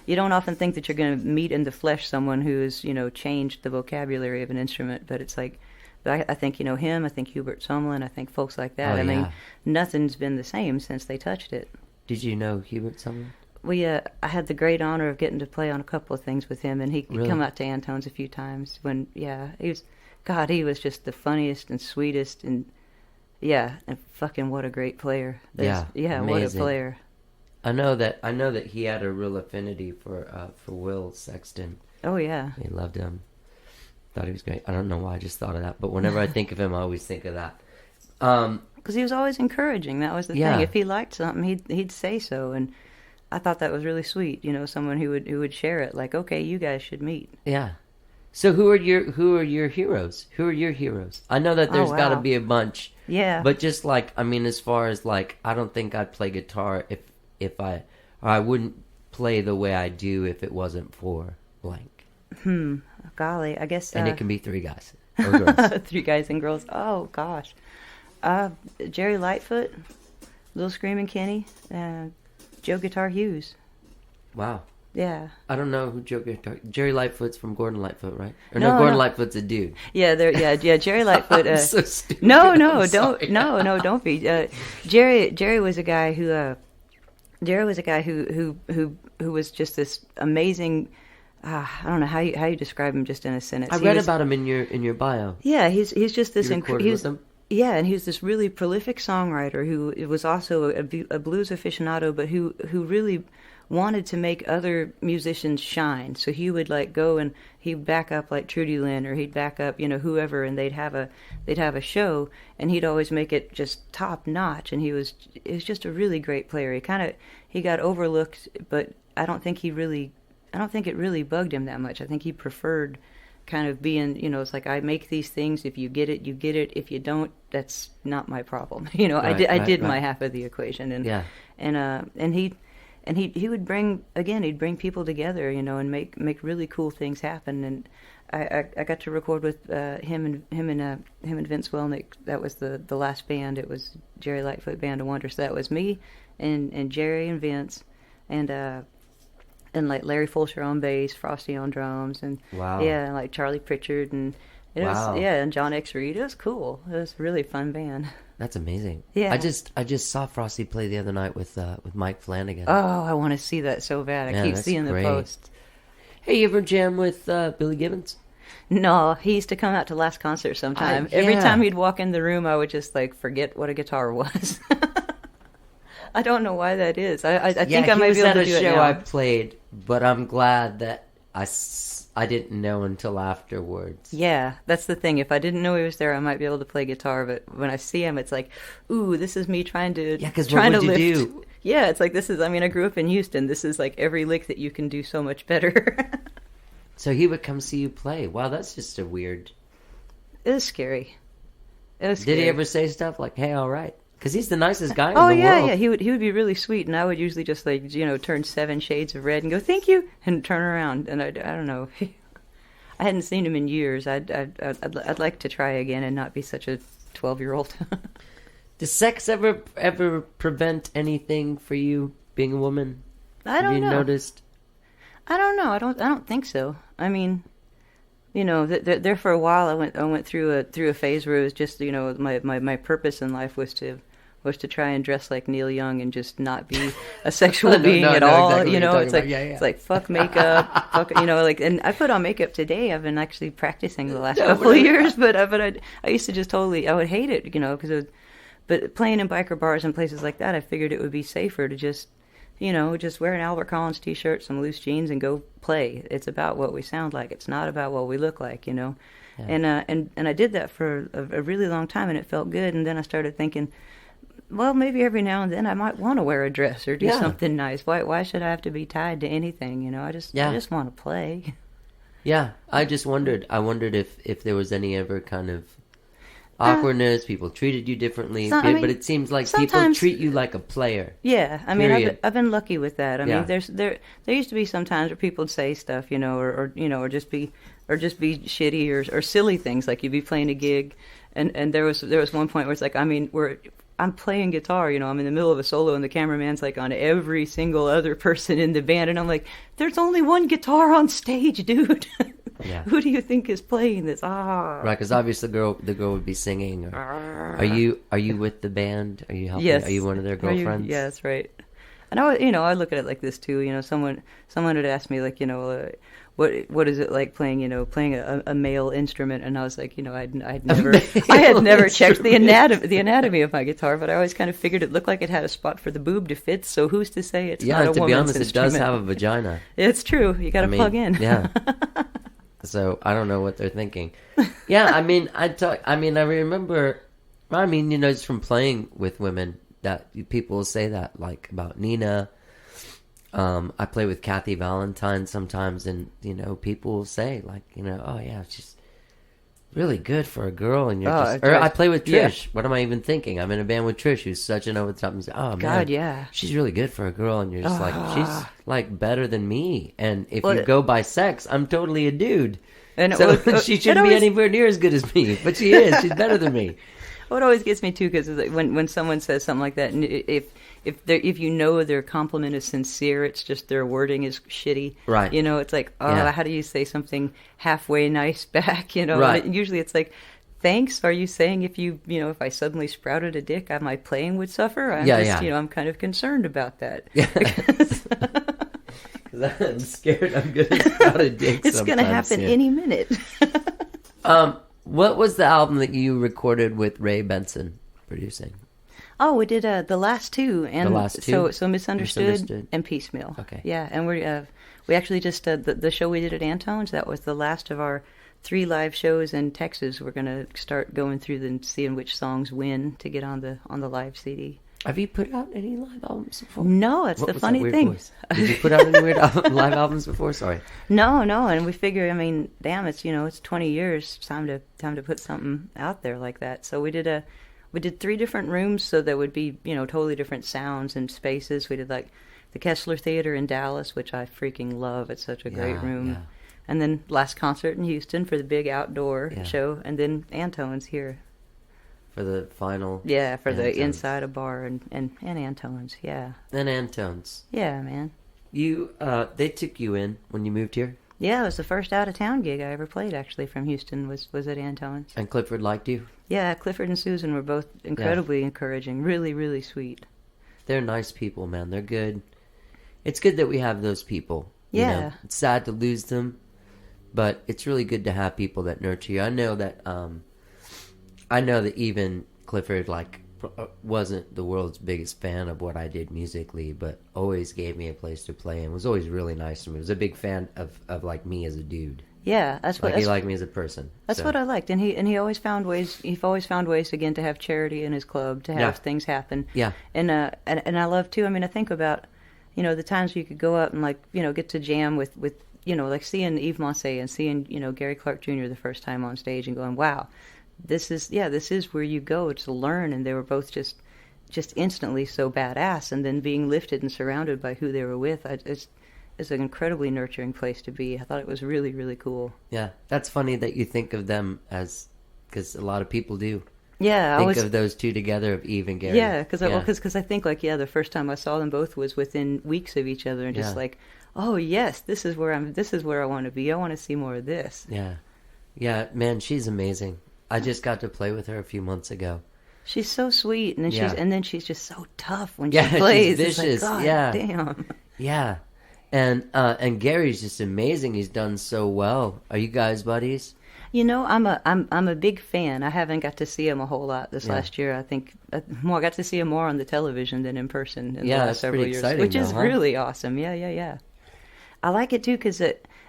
You don't often think that you're going to meet in the flesh someone who's changed the vocabulary of an instrument, but it's like. I think him. I think Hubert Sumlin. I think folks like that. Oh, I mean, yeah. nothing's been the same since they touched it. Did you know Hubert Sumlin? I had the great honor of getting to play on a couple of things with him, and he'd Really? come out to Antone's a few times. He was just the funniest and sweetest, and fucking what a great player. What a amazing. player. I know that he had a real affinity for Will Sexton. Oh yeah. He loved him. Thought he was great. I don't know why I just thought of that, but whenever I think of him, I always think of that. Because he was always encouraging. That was the Yeah. thing. If he liked something, he'd say so, and I thought that was really sweet. You know, someone who would share it. Like, okay, you guys should meet. Yeah. So who are your heroes? Who are your heroes? I know that there's wow. got to be a bunch. Yeah. But just like, I mean, as far as like, I don't think I'd play guitar if I wouldn't play the way I do if it wasn't for blank. Golly, I guess. And it can be 3 guys or girls. 3 guys and girls. Oh gosh, Jerry Lightfoot, Little Screaming Kenny, Joe Guitar Hughes. Wow. Yeah. I don't know who Jerry Lightfoot's from Gordon Lightfoot, right? Or No, Gordon no. Lightfoot's a dude. Yeah, yeah. Jerry Lightfoot. I'm so stupid. No, I'm don't. sorry. No, don't be. Jerry was a guy who. Jerry was a guy who was just this amazing. I don't know how you describe him just in a sentence. I read about him in your bio. Yeah, he's just this You recorded with him? Yeah, and he was this really prolific songwriter who was also a blues aficionado, but who really wanted to make other musicians shine. So he would like go and he'd back up like Trudy Lynn, or he'd back up whoever, and they'd have a show, and he'd always make it just top notch. And he was just a really great player. He got overlooked, but I don't think it really bugged him that much. I think he preferred kind of being, it's like, I make these things. If you get it, you get it. If you don't, that's not my problem. I did my half of the equation. And Yeah. And he would he'd bring people together, and make really cool things happen. And I got to record with him and Vince Welnick. That was the last band. It was Jerry Lightfoot Band of Wonder. So that was me and Jerry and Vince and like Larry Fulcher on bass, Frosty on drums, and Wow. yeah, and like Charlie Pritchard, and it Wow. was and John X. Reed. It was cool. It was a really fun band. That's amazing. Yeah. I just saw Frosty play the other night with Mike Flanagan. Oh, I want to see that so bad. I Yeah, keep that's seeing great. the posts. Hey, you ever jam with Billy Gibbons? No, he used to come out to last concert sometime. Every yeah. time he'd walk in the room, I would just like forget what a guitar was. I don't know why that is. I think I he might was be able at to a do it show now. I played, but I'm glad that I didn't know until afterwards. Yeah, that's the thing. If I didn't know he was there, I might be able to play guitar. But when I see him, it's like, ooh, this is me trying to Yeah, 'cause what trying would to you lift. do? Yeah, it's like this is. I mean, I grew up in Houston. This is like every lick that you can do so much better. So he would come see you play. Wow, that's just a weird. It was scary. It was. Did Scary. he ever say stuff like, "Hey, all right"? Because he's the nicest guy Oh in the yeah, world. yeah. He would be really sweet, and I would usually just like turn 7 shades of red and go thank you, and turn around, and I don't know. I hadn't seen him in years. I'd like to try again and not be such a 12-year-old. Does sex ever prevent anything for you being a woman? I don't Have you know. noticed? I don't know. I don't think so. I mean, there for a while I went through a phase where it was just my purpose in life was to try and dress like Neil Young and just not be a sexual being at all. Exactly what you're It's talking like about. Yeah. it's like fuck makeup, fuck and I put on makeup today. I've been actually practicing the last No, couple but of years, but I used to just I would hate it, because but playing in biker bars and places like that, I figured it would be safer to just wear an Albert Collins t-shirt, some loose jeans, and go play. It's about what we sound like. It's not about what we look like, Yeah. And I did that for a really long time, and it felt good. And then I started thinking, well, maybe every now and then I might want to wear a dress or do Yeah. something nice. Why should I have to be tied to anything? I just want to play. Yeah, I just wondered. I wondered if there was any ever kind of awkwardness, people treated you differently, So- I mean, but it seems like people sometimes- treat you like a player. Yeah, I mean, Period. I've been lucky with that. I Yeah. mean, there used to be some times where people would say stuff, or just be shitty or silly things, like you'd be playing a gig, and there was one point where it's like, I mean, I'm playing guitar, I'm in the middle of a solo, and the cameraman's like on every single other person in the band, and I'm like, there's only one guitar on stage, dude. Yeah. Who do you think is playing this? Ah, Right, because obviously the girl would be singing. Or, are you with the band? Are you helping? Yes. Are you one of their girlfriends? Yeah, that's right. And I look at it like this too. Someone would ask me like, what is it like playing a male instrument? And I was like, I had never checked the anatomy of my guitar, but I always kind of figured it looked like it had a spot for the boob to fit. So who's to say it's not a to be woman's honest, instrument? it does have a vagina. It's true. You got to plug in. Yeah. So I don't know what they're thinking. Yeah, I mean, I remember, just from playing with women that people will say that, like about Nina. I play with Kathy Valentine sometimes, and people will say like, oh yeah, she's really good for a girl, and you're or I play with Trish. Yeah. What am I even thinking? I'm in a band with Trish, who's such an over the top music. Oh man, God, yeah, she's really good for a girl, and you're just like, she's like better than me. And if you go by sex, I'm totally a dude, and so she shouldn't be anywhere near as good as me. But she is. She's better than me. What always gets me too, because when someone says something like that, and if you know their compliment is sincere, it's just their wording is shitty. Right. It's like, how do you say something halfway nice back? Right. Usually it's like, thanks. Are you saying if I suddenly sprouted a dick, my playing would suffer? I'm kind of concerned about that. Yeah. Because I'm scared I'm going to sprout a dick. It's going to happen any minute. What was the album that you recorded with Ray Benson producing? Oh, we did the last two, and so Misunderstood and Piecemeal. Okay, yeah, and we actually just the show we did at Antone's. That was the last of our 3 live shows in Texas. We're gonna start going through and seeing which songs win to get on the live CD. Have you put out any live albums before? No, it's the funny thing. Did you put out any weird live albums before? Sorry. No, and we figure, damn, it's 20 years. It's time to put something out there like that. So we did 3 different rooms, so there would be totally different sounds and spaces. We did like the Kessler Theater in Dallas, which I freaking love. It's such a great room. Yeah. And then last concert in Houston for the big outdoor show, and then Antone's here. For the final... Yeah, for Antone's. The inside a bar and Antone's, yeah. And Antone's. Yeah, man. They took you in when you moved here? Yeah, it was the first out-of-town gig I ever played, actually, from Houston, was at Antone's. And Clifford liked you? Yeah, Clifford and Susan were both incredibly encouraging, really, really sweet. They're nice people, man. They're good. It's good that we have those people. Yeah. It's sad to lose them, but it's really good to have people that nurture you. I know that even Clifford wasn't the world's biggest fan of what I did musically, but always gave me a place to play and was always really nice to me. He was a big fan of like me as a dude. Yeah, he liked me as a person. That's what I liked, and he always found ways. He always found ways again to have charity in his club, to have things happen. Yeah, and I love too. I think about the times you could go out and get to jam with like seeing Yves Moncey and seeing Gary Clark Jr. the first time on stage and going, wow. This is where you go to learn, and they were both just instantly so badass, and then being lifted and surrounded by who they were with. It's an incredibly nurturing place to be. I thought it was really, really cool. Yeah, that's funny that you think of them because a lot of people do. Yeah, think of those two together, of Eve and Gary. Yeah, because I think the first time I saw them both was within weeks of each other, and just like, oh yes, this is where I want to be. I want to see more of this. Yeah, man, she's amazing. I just got to play with her a few months ago. She's so sweet, and then she's just so tough when she plays. She's vicious. It's like, God damn. Yeah, and Gary's just amazing. He's done so well. Are you guys buddies? I'm a big fan. I haven't got to see him a whole lot this last year. I think I got to see him more on the television than in person in the last several years, which is really awesome. Yeah. I like it too because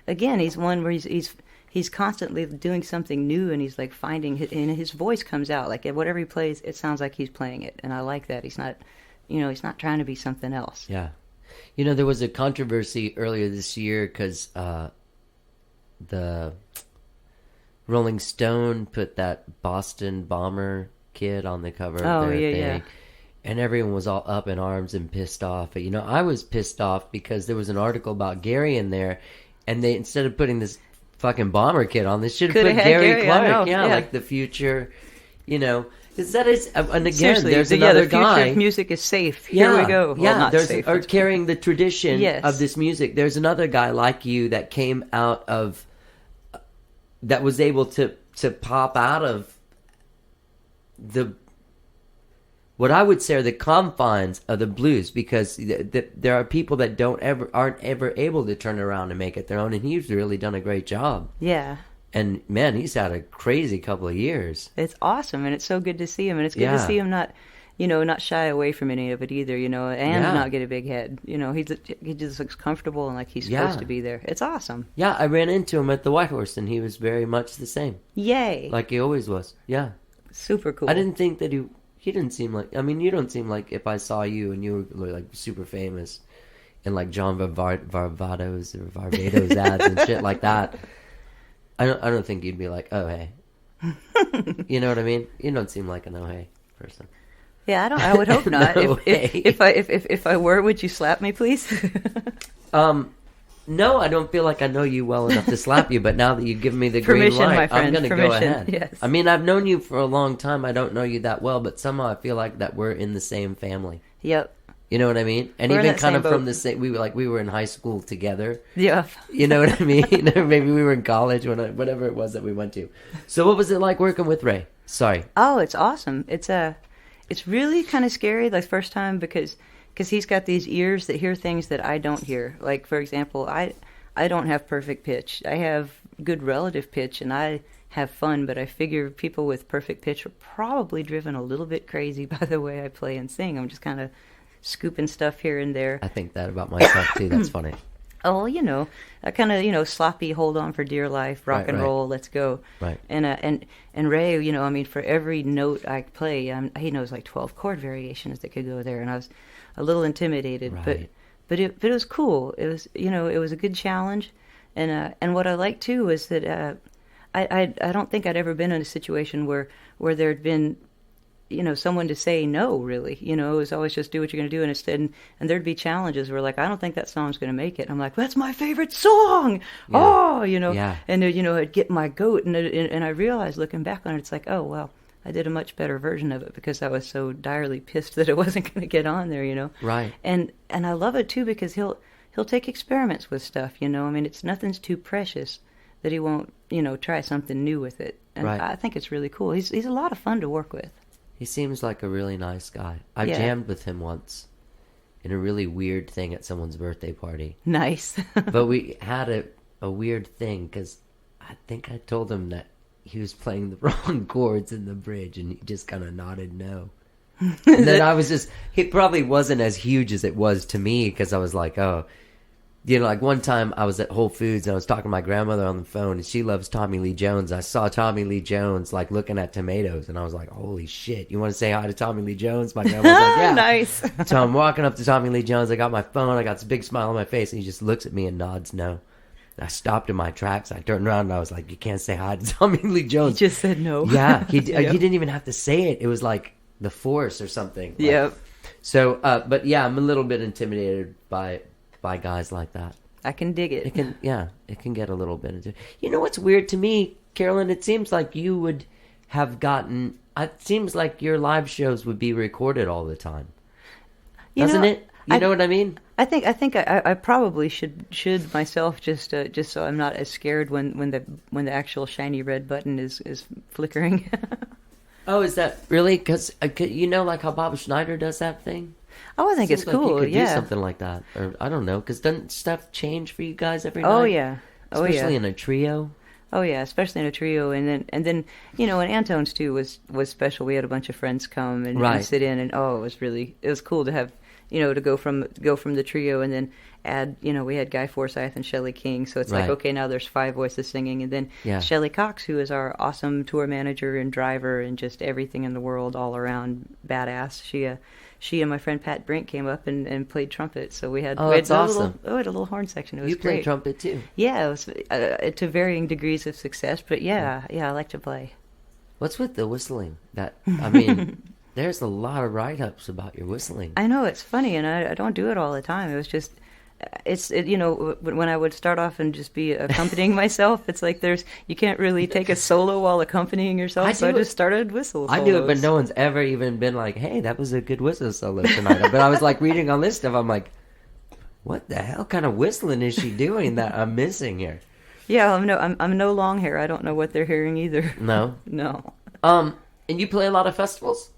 again, he's one where he's constantly doing something new, and he's like finding and his voice comes out like whatever he plays, it sounds like he's playing it, and I like that. He's not, he's not trying to be something else. Yeah, there was a controversy earlier this year because the Rolling Stone put that Boston bomber kid on the cover of their thing. Yeah. And everyone was all up in arms and pissed off. But, I was pissed off because there was an article about Gary in there, and they, instead of putting this fucking bomber kid on, they should have put Gary Clark. Yeah, like the future, Because that is, and again, seriously, there's another guy. The future of music is safe. Here we go. Well, not safe. Or carrying the tradition of this music. There's another guy like you that came out of, that was able to pop out of what I would say are the confines of the blues, because there are people that aren't ever able to turn around and make it their own, and he's really done a great job. Yeah. And man, he's had a crazy couple of years. It's awesome, and it's so good to see him, and it's good to see him not not shy away from any of it either, and Yeah. not get a big head. He just looks comfortable and like he's supposed to be there. It's awesome. Yeah, I ran into him at the White Horse, and he was very much the same, Yay. like he always was. Yeah. Super cool. I didn't think that he didn't seem like, I mean, you don't seem like if I saw you and you were like super famous and like John Varvatos or Varvatos ads and shit like that. I don't think you'd be like, oh, hey. You know what I mean? You don't seem like an oh, hey person. Yeah, I would hope not. No if I were, would you slap me, please? No, I don't feel like I know you well enough to slap you, but now that you've given me the green Permission, light, my friend, I'm going to go permission, ahead. yes. I mean, I've known you for a long time. I don't know you that well, but somehow I feel like that we're in the same family. Yep. You know what I mean? And We're in even that kind same of from boat. the same, we were in high school together. Yeah. You know what I mean? Maybe we were in college, whatever it was that we went to. So what was it like working with Ray? Sorry. Oh, it's awesome. It's really kind of scary the first time because he's got these ears that hear things that I don't hear. Like, for example, I don't have perfect pitch. I have good relative pitch, and I have fun, but I figure people with perfect pitch are probably driven a little bit crazy by the way I play and sing. I'm just kind of scooping stuff here and there. I think that about myself, too. That's funny. Oh, a kind of, sloppy, hold on for dear life, rock and Right. roll, let's go. Right. And Ray, for every note I play, he knows like 12 chord variations that could go there, and I was a little intimidated, Right. but it was cool. It was, it was a good challenge, and what I liked too was that I don't think I'd ever been in a situation where there'd been someone to say no, really. It was always just do what you're going to do. And instead, and there'd be challenges where like, I don't think that song's going to make it. I'm like, that's my favorite song. Yeah. Oh, Yeah. and I'd get my goat. And I realized looking back on it, it's like, oh, well, I did a much better version of it because I was so direly pissed that it wasn't going to get on there, Right. And I love it too, because he'll take experiments with stuff, I mean, nothing's too precious that he won't, try something new with it. And Right. I think it's really cool. He's a lot of fun to work with. He seems like a really nice guy. I Yeah. jammed with him once in a really weird thing at someone's birthday party. Nice. But we had a weird thing because I think I told him that he was playing the wrong chords in the bridge, and he just kind of nodded no. And then I was just, it probably wasn't as huge as it was to me because I was like, oh. Like one time I was at Whole Foods and I was talking to my grandmother on the phone, and she loves Tommy Lee Jones. I saw Tommy Lee Jones like looking at tomatoes, and I was like, holy shit, you want to say hi to Tommy Lee Jones? My grandma was like, yeah. Nice. So I'm walking up to Tommy Lee Jones. I got my phone. I got this big smile on my face, and he just looks at me and nods no. And I stopped in my tracks. I turned around and I was like, you can't say hi to Tommy Lee Jones. He just said no. Yeah, he Yep. didn't even have to say it. It was like the force or something. Like, Yep. So, but yeah, I'm a little bit intimidated by guys like that. I can dig it. It can get a little bit into. You know what's weird to me, Carolyn? It seems like you would have gotten. It seems like your live shows would be recorded all the time, doesn't it? You know what I mean? I think I probably should myself just so I'm not as scared when the actual shiny red button is flickering. Oh, is that really? Because like how Bob Schneider does that thing. Oh, I think Seems it's like cool. you could Yeah. do something like that, or I don't know. Because doesn't stuff change for you guys every night? Oh yeah. Oh Especially yeah. in a trio. Oh yeah, especially in a trio, and then and Antone's too was special. We had a bunch of friends come and sit in, and it was cool to have to go from the trio, and then add we had Guy Forsyth and Shelley King, so it's like, okay, now there's 5 voices singing, and then Shelley Cox, who is our awesome tour manager and driver and just everything in the world, all around badass. She and my friend Pat Brink came up and played trumpet, so we had that's awesome. We had a little horn section. It was You great. play trumpet too. Yeah, it was to varying degrees of success, but yeah, I like to play. What's with the whistling? I mean, there's a lot of write-ups about your whistling. I know, it's funny, and I don't do it all the time. It was just, when I would start off and just be accompanying myself, it's like you can't really take a solo while accompanying yourself, so I just started whistle solos. I do it, but no one's ever even been like, hey, that was a good whistle solo tonight. But I was like reading on this stuff, I'm like, what the hell kind of whistling is she doing that I'm missing here? Yeah, I'm no long hair. I don't know what they're hearing either. No? No. And you play a lot of festivals?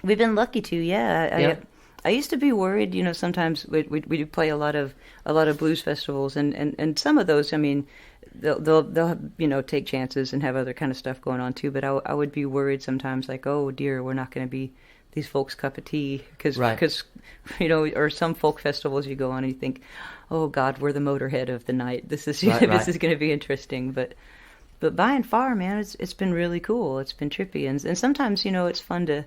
We've been lucky to, yeah. Yeah. I used to be worried, sometimes we do play a lot of blues festivals, and some of those, I mean, they'll take chances and have other kind of stuff going on too. But I would be worried sometimes, like, oh dear, we're not going to be folks' cup of tea, because Right. you know, or some folk festivals you go on and you think, oh God, we're the Motorhead of the night. This is Right, this right. is going to be interesting, but by and far, man, it's been really cool. It's been trippy, and sometimes, you know, it's fun to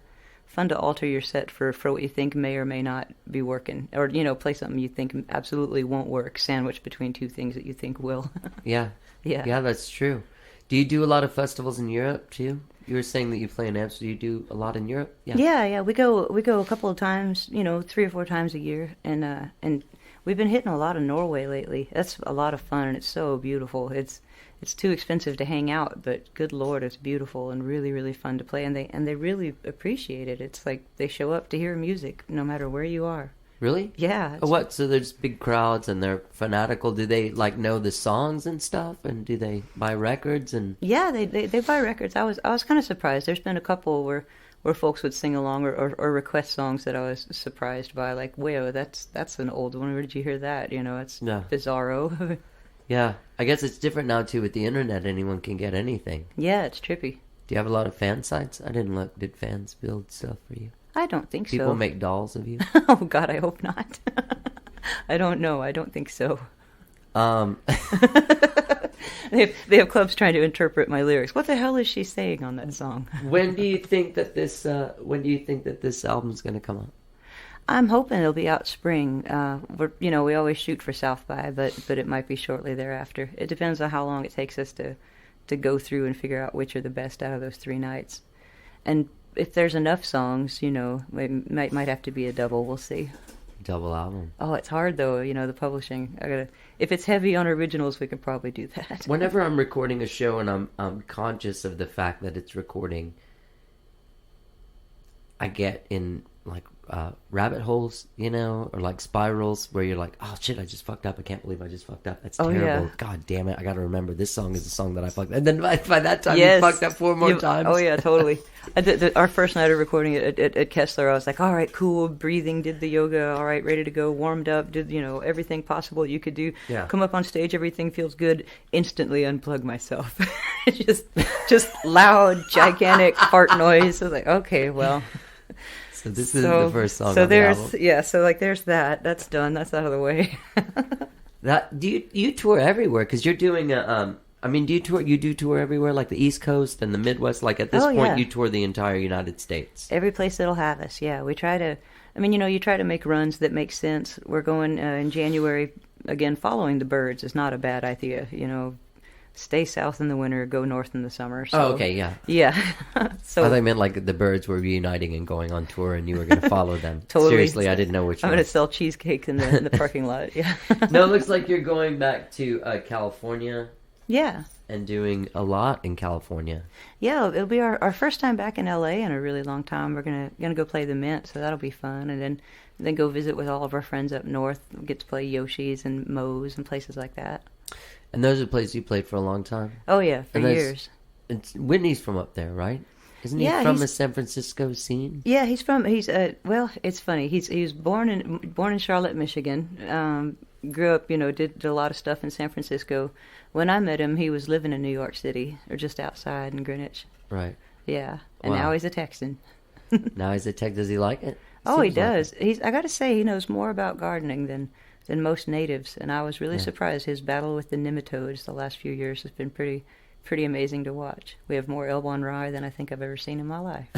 alter your set for what you think may or may not be working, or, you know, play something you think absolutely won't work, sandwiched between two things that you think will. Yeah. Yeah. Yeah, that's true. Do you do a lot of festivals in Europe too? You were saying that you play in Amsterdam. Do you do a lot in Europe? Yeah. We go a couple of times, you know, 3 or 4 times a year, and we've been hitting a lot of Norway lately. That's a lot of fun, and it's so beautiful. It's too expensive to hang out, but good Lord, it's beautiful and really, really fun to play, and they really appreciate it. It's like they show up to hear music no matter where you are. Really? Yeah. Oh, what? So there's big crowds and they're fanatical. Do they like know the songs and stuff? And do they buy records and? Yeah, they buy records. I was kind of surprised. There's been a couple where folks would sing along or request songs that I was surprised by. Like, whoa, that's an old one. Where did you hear that? You know, it's bizarro. Yeah, I guess it's different now too with the internet. Anyone can get anything. Yeah, it's trippy. Do you have a lot of fan sites? I didn't look. Did fans build stuff for you? I don't think so. People make dolls of you? Oh God, I hope not. I don't know. I don't think so. They have clubs trying to interpret my lyrics. What the hell is she saying on that song? When do you think that this album's going to come out? I'm hoping it'll be out spring. We always shoot for South by, but it might be shortly thereafter. It depends on how long it takes us to go through and figure out which are the best out of those 3 nights. And if there's enough songs, you know, it might have to be a double. We'll see. Double album. Oh, it's hard though. You know, the publishing. If it's heavy on originals, we could probably do that. Whenever I'm recording a show and I'm conscious of the fact that it's recording, I get in like rabbit holes, you know, or like spirals where you're like, oh shit, I just fucked up. I can't believe I just fucked up. That's terrible. Yeah. God damn it. I got to remember this song is the song that I fucked up. And then by that time, Yes. you fucked up 4 more times. Oh yeah, totally. Our first night of recording it at Kessler, I was like, all right, cool, breathing, did the yoga, all right, ready to go, warmed up, did, you know, everything possible you could do. Yeah. Come up on stage, everything feels good, instantly unplug myself. just loud, gigantic fart noise. I was like, okay, well. So this is the first song So on the there's album. so like there's that. That's done. That's out of the way. That do you tour everywhere? Because you're doing a do you tour? You do tour everywhere, like the East Coast and the Midwest. Like at this point, yeah. you tour the entire United States. Every place that'll have us. Yeah, we try to. I mean, you know, you try to make runs that make sense. We're going in January again. Following the birds is not a bad idea. You know, stay south in the winter, go north in the summer. So, Oh, okay, yeah. Yeah. So I thought you meant like the birds were reuniting and going on tour, and you were going to follow them. Totally. Seriously, I didn't know which I'm one. going to sell cheesecake in the parking lot. Yeah. No, it looks like you're going back to California. Yeah. And doing a lot in California. Yeah, it'll be our first time back in LA in a really long time. We're gonna go play the Mint, so that'll be fun, and then go visit with all of our friends up north. We'll get to play Yoshi's and Moe's and places like that. And those are places you played for a long time? Oh yeah, for years. Whitney's from up there, right? Isn't he from the San Francisco scene? Yeah, he's well, it's funny. He was born in Charlotte, Michigan. Grew up, you know, did a lot of stuff in San Francisco. When I met him, he was living in New York City, or just outside in Greenwich. Right. Yeah, and now he's a Texan. Now he's a Texan. Does he like it? Oh, he does. I got to say, he knows more about gardening than most natives, and I was really surprised. His battle with the nematodes the last few years has been pretty amazing to watch. We have more Elbon rye than I think I've ever seen in my life.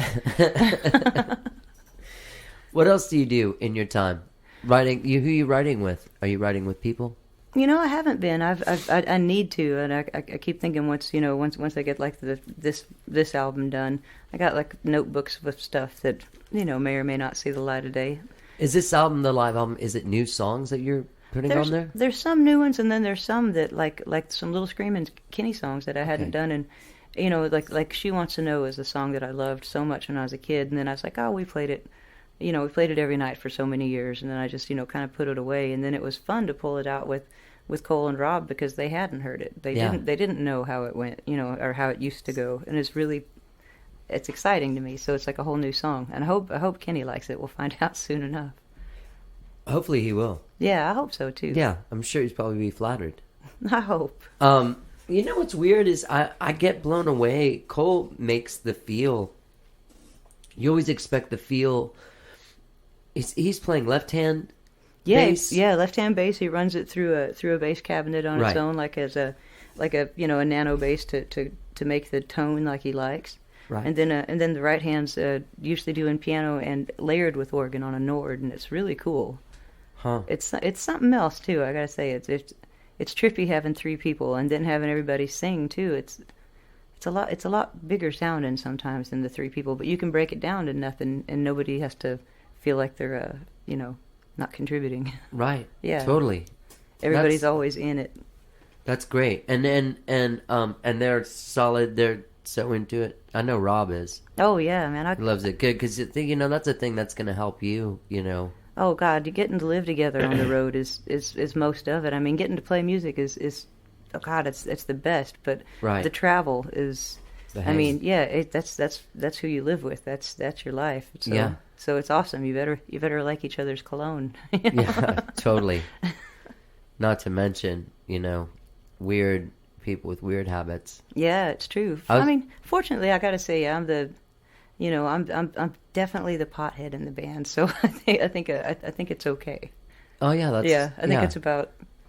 What else do you do in your time? Writing? Who are you writing with? Are you writing with people? You know, I haven't been. I need to, and I keep thinking once I get like this album done, I got like notebooks with stuff that, you know, may or may not see the light of day. Is this album, the live album, is it new songs that you're putting on there? There's some new ones, and then there's some that like some Little Screamin' Kenny songs that I hadn't done, and you know, like She Wants to Know is a song that I loved so much when I was a kid, and then I was like, oh, we played it every night for so many years, and then I just, you know, kind of put it away, and then it was fun to pull it out with Cole and Rob because they hadn't heard it. They didn't know how it went, you know, or how it used to go, and it's exciting to me. So it's like a whole new song, and I hope Kenny likes it. We'll find out soon enough. Hopefully he will. Yeah, I hope so too. Yeah, I'm sure he's probably be flattered. I hope. You know what's weird is I get blown away. Cole makes the feel you always expect the feel. He's playing left hand. Yeah, bass? left hand bass. He runs it through a bass cabinet on its own, like a nano bass to make the tone like he likes. Right. And then the right hand's usually doing piano and layered with organ on a Nord, and it's really cool. Huh. It's something else too. I gotta say, it's trippy having three people and then having everybody sing too. It's a lot bigger sounding sometimes than the three people, but you can break it down to nothing, and nobody has to feel like they're not contributing. Right. Yeah. Totally. Everybody's always in it. That's great. And they're solid. They're so into it. I know Rob is. Oh yeah, man. He loves it. Good, because that's a thing that's going to help you. Oh God, getting to live together on the road is most of it. I mean, getting to play music is oh God, it's the best. But right. the travel is. I mean, yeah, that's who you live with. That's your life. So, yeah. So it's awesome. You better like each other's cologne. Yeah, totally. Not to mention, weird people with weird habits. Yeah, it's true. I mean, fortunately, I got to say, I'm definitely the pothead in the band. So I think it's okay. Oh yeah, I think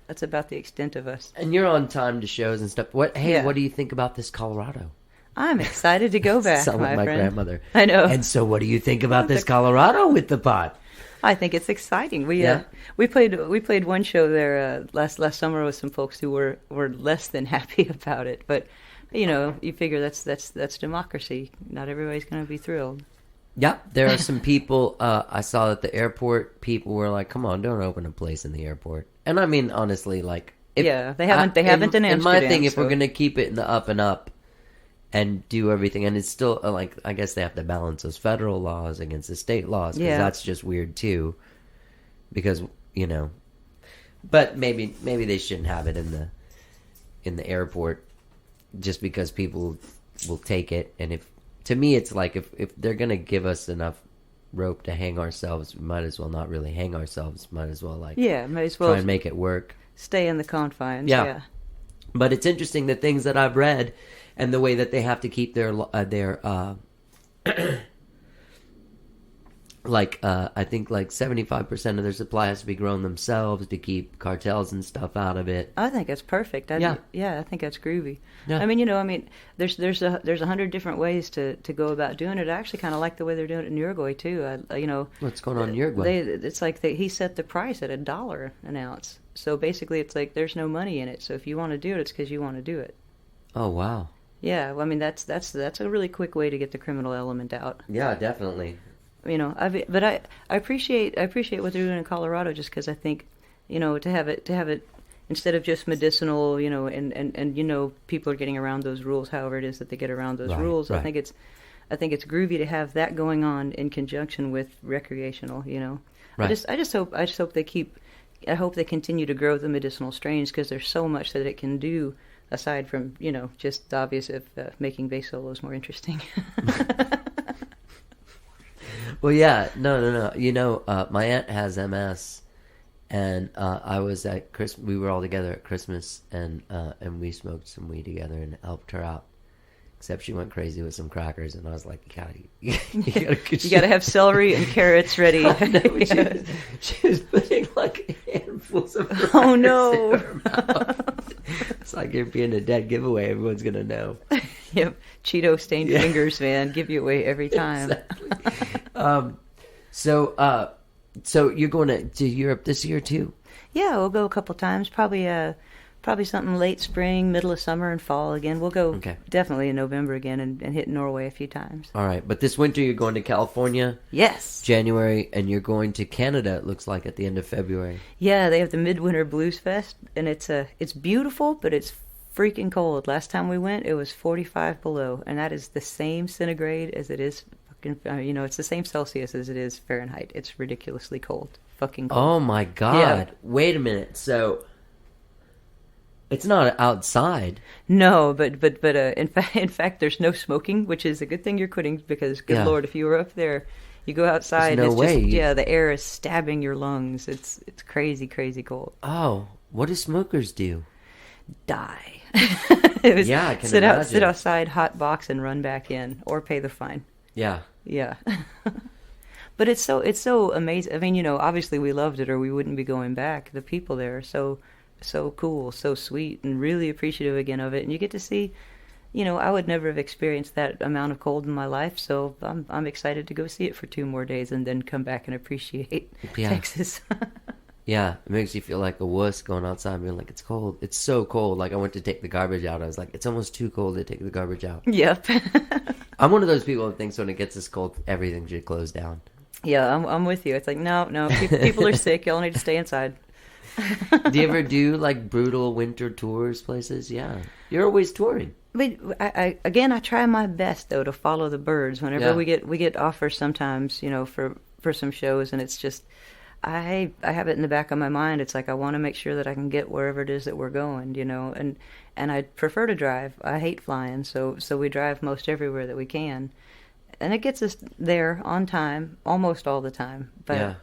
that's about the extent of us. And you're on time to shows and stuff. What do you think about this Colorado? I'm excited to go back, Sound like my friend. grandmother. I know. And so, what do you think about this Colorado with the pot? I think it's exciting. We played one show there last summer with some folks who were less than happy about it. But you figure that's democracy. Not everybody's going to be thrilled. Yeah, there are some people. I saw at the airport. People were like, "Come on, don't open a place in the airport." And I mean, honestly, like, they haven't in Amsterdam. In my thing, if we're going to keep it in the up and up. And do everything, and it's still like, I guess they have to balance those federal laws against the state laws, because that's just weird too. Because but maybe they shouldn't have it in the airport, just because people will take it. And to me, it's like if they're gonna give us enough rope to hang ourselves, we might as well not really hang ourselves. Might as well might as well try and make it work. Stay in the confines. Yeah. But it's interesting, the things that I've read. And the way that they have to keep their I think like 75% of their supply has to be grown themselves to keep cartels and stuff out of it. I think that's perfect. I think that's groovy. Yeah. I mean, there's 100 different ways to go about doing it. I actually kind of like the way they're doing it in Uruguay too. What's going on in Uruguay? It's like he set the price at $1 an ounce. So basically, it's like there's no money in it. So if you want to do it, it's because you want to do it. Oh wow. Yeah, well, I mean that's a really quick way to get the criminal element out. Yeah, definitely. But I appreciate what they're doing in Colorado, just because I think, to have it instead of just medicinal, and people are getting around those rules. However it is that they get around those rules, right. I think it's groovy to have that going on in conjunction with recreational. Right. I just hope they keep. I hope they continue to grow the medicinal strains, because there's so much that it can do. Aside from, just the obvious of making bass solos more interesting. Well, yeah, no. My aunt has MS, and I was at Christmas. We were all together at Christmas, and we smoked some weed together and helped her out. Except she went crazy with some crackers, and I was like, you gotta have celery and carrots ready. She was putting like handfuls of crackers in her mouth. It's like you're being a dead giveaway. Everyone's gonna know. Yep, Cheeto stained fingers, man, give you away every time. Exactly. So you're going to Europe this year too? Yeah, we'll go a couple times. Probably something late spring, middle of summer, and fall again. We'll go definitely in November again and hit Norway a few times. All right, but this winter you're going to California? Yes. January, and you're going to Canada, it looks like, at the end of February. Yeah, they have the Midwinter Blues Fest, and it's beautiful, but it's freaking cold. Last time we went, it was 45 below, and that is the same centigrade as it is it's the same Celsius as it is Fahrenheit. It's ridiculously cold. Fucking cold. Oh my God. Yeah. Wait a minute. So it's not outside. No, but in fact, there's no smoking, which is a good thing you're quitting, because good Lord, if you were up there, you go outside. There's no way. The air is stabbing your lungs. It's crazy cold. Oh, what do smokers do? Die. I can imagine. Sit outside, hot box, and run back in, or pay the fine. Yeah. Yeah. But it's so amazing. I mean, you know, obviously we loved it or we wouldn't be going back. The people there are so cool, so sweet, and really appreciative again of it. And you get to see, you know, I would never have experienced that amount of cold in my life, so I'm excited to go see it for 2 more days and then come back and appreciate Texas. Yeah, it makes you feel like a wuss going outside and being like, it's cold. It's so cold. Like, I went to take the garbage out. I was like, it's almost too cold to take the garbage out. Yep. I'm one of those people that thinks when it gets this cold, everything should close down. Yeah, I'm with you. It's like, no, people are sick. Y'all need to stay inside. Do you ever do, like, brutal winter tours places? Yeah. You're always touring. But I try my best, though, to follow the birds. Whenever we get offers sometimes, you know, for some shows, and it's just... I have it in the back of my mind. It's like I want to make sure that I can get wherever it is that we're going, you know, and I prefer to drive. I hate flying, so we drive most everywhere that we can, and it gets us there on time almost all the time. But yeah.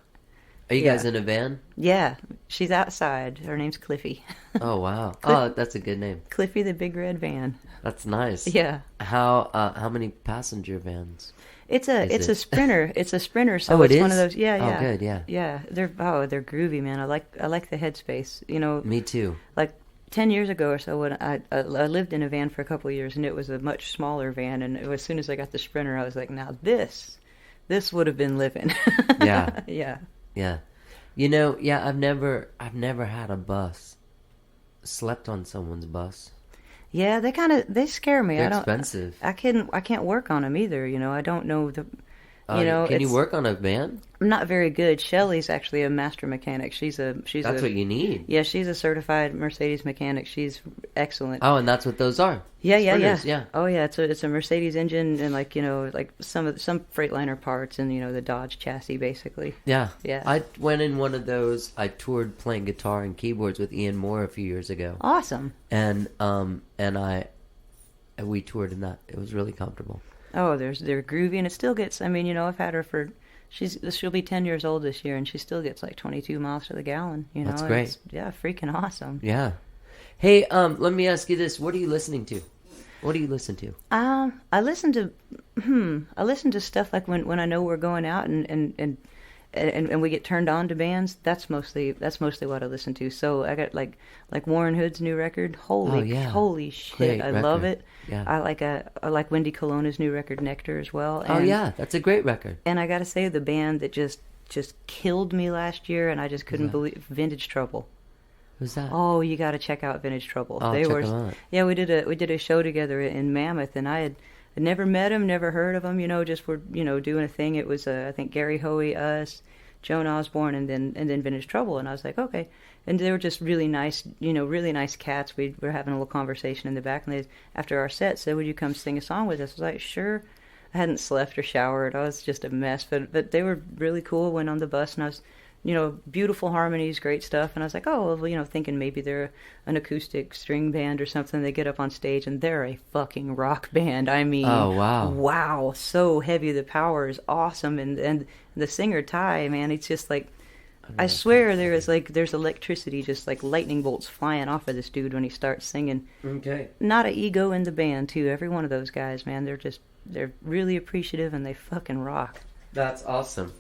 Are you guys in a van? Yeah, she's outside. Her name's Cliffy. Oh wow! Oh, that's a good name. Cliffy the Big Red Van. That's nice. Yeah. How many passenger vans? It's a Sprinter. It's a Sprinter. So it it's is one of those. Yeah, yeah. Oh, good. Yeah. Yeah, they're groovy, man. I like the headspace. You know. Me too. Like 10 years ago or so, when I lived in a van for a couple of years, and it was a much smaller van. And as soon as I got the Sprinter, I was like, now this would have been living. Yeah. Yeah. Yeah. You know, yeah. I've never had a bus. Slept on someone's bus. Yeah, they scare me. They're expensive. I can't work on them either. You know, I don't know the. Can you work on a van? I'm not very good. Shelley's actually a master mechanic. That's what you need. Yeah, she's a certified Mercedes mechanic. She's excellent. Oh, and that's what those are. Yeah. Yeah. Oh yeah, it's a Mercedes engine and like, you know, like some Freightliner parts and, you know, the Dodge chassis basically. Yeah. Yeah. I went in one of those. I toured playing guitar and keyboards with Ian Moore a few years ago. Awesome. And we toured in that. It was really comfortable. Oh, they're groovy, and it still gets. I mean, you know, I've had her for. She'll be 10 years old this year, and she still gets like 22 miles to the gallon. You know, that's great. Freaking awesome. Yeah. Hey, let me ask you this: what are you listening to? What do you listen to? I listen to stuff like when I know we're going out and we get turned on to bands. That's mostly what I listen to. So I got like Warren Hood's new record. Holy shit! Great I record. love it. Yeah. I like Wendy Colonna's new record Nectar as well. Oh yeah, that's a great record. And I got to say, the band that just killed me last year, and I just couldn't believe, Vintage Trouble. Who's that? Oh, you got to check out Vintage Trouble. I'll check them out. Yeah, we did a show together in Mammoth, and I'd never met him, never heard of him. You know, just were doing a thing. It was I think Gary Hoey, us, Joan Osborne, and then Vintage Trouble, and I was like, okay. And they were just really nice, really nice cats. We were having a little conversation in the back, and they, after our set, said, "Would you come sing a song with us?" I was like, "Sure." I hadn't slept or showered. I was just a mess, but they were really cool. Went on the bus, and I was, beautiful harmonies, great stuff. And I was like, oh, well, thinking maybe they're an acoustic string band or something. They get up on stage, and they're a fucking rock band. I mean, oh wow, wow, so heavy. The power is awesome, and the singer Ty, man, it's just like. I swear there's electricity, just like lightning bolts flying off of this dude when he starts singing. Okay. Not an ego in the band too. Every one of those guys, man, they're really appreciative and they fucking rock. That's awesome.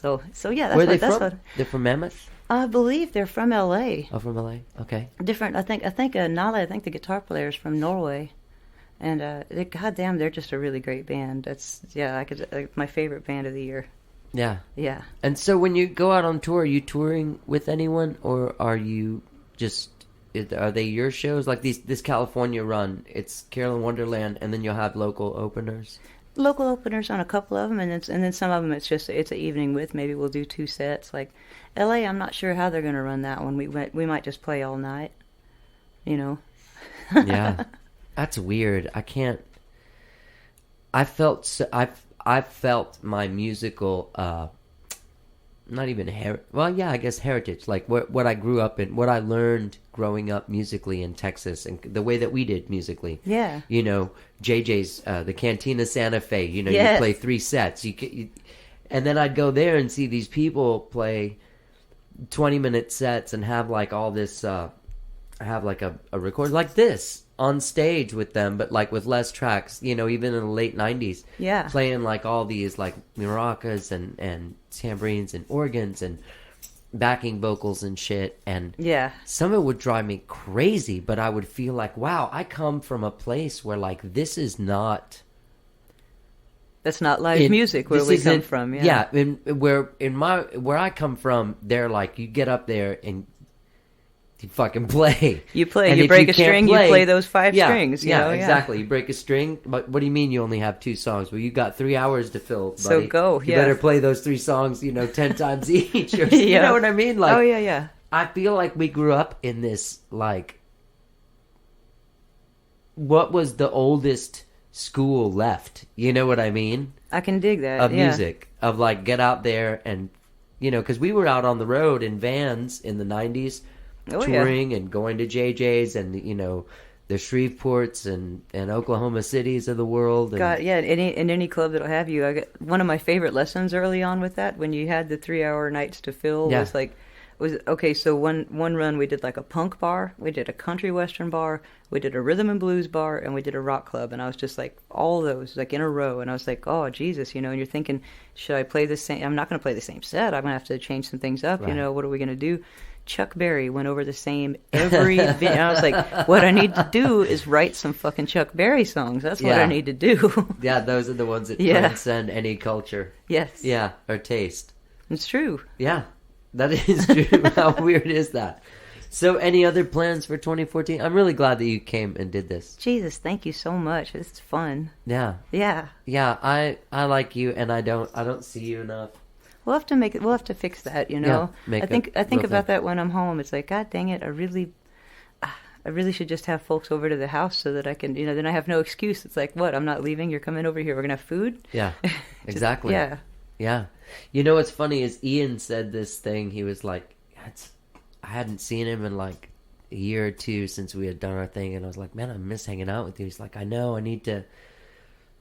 So yeah, that's Where are they from? from? They're from Mammoth? I believe they're from L.A. Oh, from L.A. Okay. Different. I think Nala. I think the guitar player is from Norway, and goddamn, they're just a really great band. My favorite band of the year. Yeah. Yeah. And so when you go out on tour, are you touring with anyone, or are you are they your shows? Like this California run, it's Carolyn Wonderland, and then you'll have local openers? Local openers on a couple of them, and then some of them it's an evening with. Maybe we'll do 2 sets. Like L.A., I'm not sure how they're going to run that one. We might just play all night, Yeah. That's weird. I can't... I've felt my musical, not even I guess heritage, like what I grew up in, what I learned growing up musically in Texas, and the way that we did musically. Yeah. JJ's, the Cantina Santa Fe. Yes. You play 3 sets. And then I'd go there and see these people play 20-minute sets and have like all this have like a record like this on stage with them, but like with less tracks, you know, even in the late 90s. Yeah. Playing like all these like maracas and tambourines and organs and backing vocals and shit. And Yeah. some of it would drive me crazy, but I would feel like, wow, I come from a place where like this is not... That's not live music where we come from. Yeah. Where I come from, they're like, you get up there and you fucking play. You play. And You if break a can't string. You play those 5 strings. You know? Exactly. You break a string. But what do you mean you only have 2 songs? Well, you got 3 hours to fill, buddy. So go. You better play those 3 songs, 10 times each. Or, Yeah. You know what I mean? Like, oh yeah. I feel like we grew up in this, like, what was the oldest school left? You know what I mean? I can dig that. Of music. Of, like, get out there and, because we were out on the road in vans in the 90s, touring and going to JJ's and, the Shreveports and Oklahoma cities of the world. And, God, yeah, in any club that'll have you. I got one of my favorite lessons early on with that, when you had the 3-hour nights to fill, was okay. So one run we did like a punk bar, we did a country western bar, we did a rhythm and blues bar, and we did a rock club. And I was just like all those like in a row, and I was like, oh Jesus, and you're thinking, should I play the same? I'm not going to play the same set. I'm going to have to change some things up. Right. What are we going to do? Chuck Berry went over the same every video. I was like, what I need to do is write some fucking Chuck Berry songs. That's what I need to do. Yeah, those are the ones that transcend any culture. Yes. Yeah, or taste. It's true. Yeah, that is true. How weird is that? So any other plans for 2014? I'm really glad that you came and did this. Jesus, thank you so much. It's fun. Yeah. Yeah. Yeah, I like you, and I don't see you enough. We'll have to make it. We'll have to fix that. Yeah, I think about that when I'm home. It's like, God dang it! I really should just have folks over to the house so that I can. Then I have no excuse. It's like, what? I'm not leaving. You're coming over here. We're gonna have food. Yeah, exactly. Yeah. Yeah. What's funny is Ian said this thing. He was like, I hadn't seen him in like a year or 2 since we had done our thing, and I was like, man, I miss hanging out with you. He's like, I know. I need to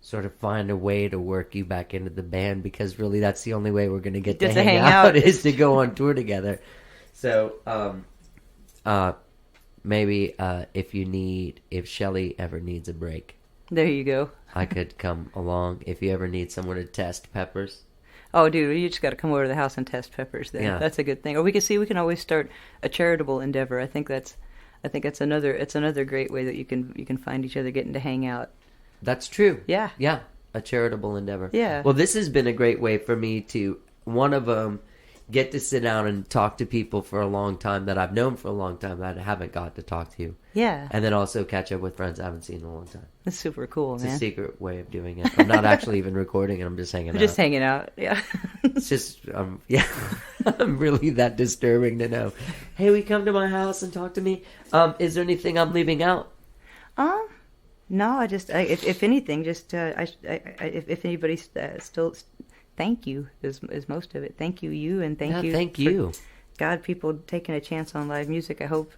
sort of find a way to work you back into the band, because really that's the only way we're going to get to hang out is to go on tour together. So maybe if Shelly ever needs a break, there you go. I could come along. If you ever need someone to test peppers. Oh, dude, you just got to come over to the house and test peppers then. Yeah. That's a good thing. Or we can always start a charitable endeavor. I think it's another great way that you can find each other, getting to hang out. That's true. Yeah. Yeah. A charitable endeavor. Yeah. Well, this has been a great way for me to, one of them, get to sit down and talk to people for a long time that I've known for a long time that I haven't got to talk to. Yeah. And then also catch up with friends I haven't seen in a long time. That's super cool, It's man. a secret way of doing it. I'm not actually even recording it. I'm just hanging out. Just hanging out. Yeah. It's just, yeah. I'm really that disturbing to know. Hey, will you come to my house and talk to me? Is there anything I'm leaving out? No, if anything, if anybody's still, thank you is most of it. Thank you, and thank you. Thank you. God, people taking a chance on live music. I hope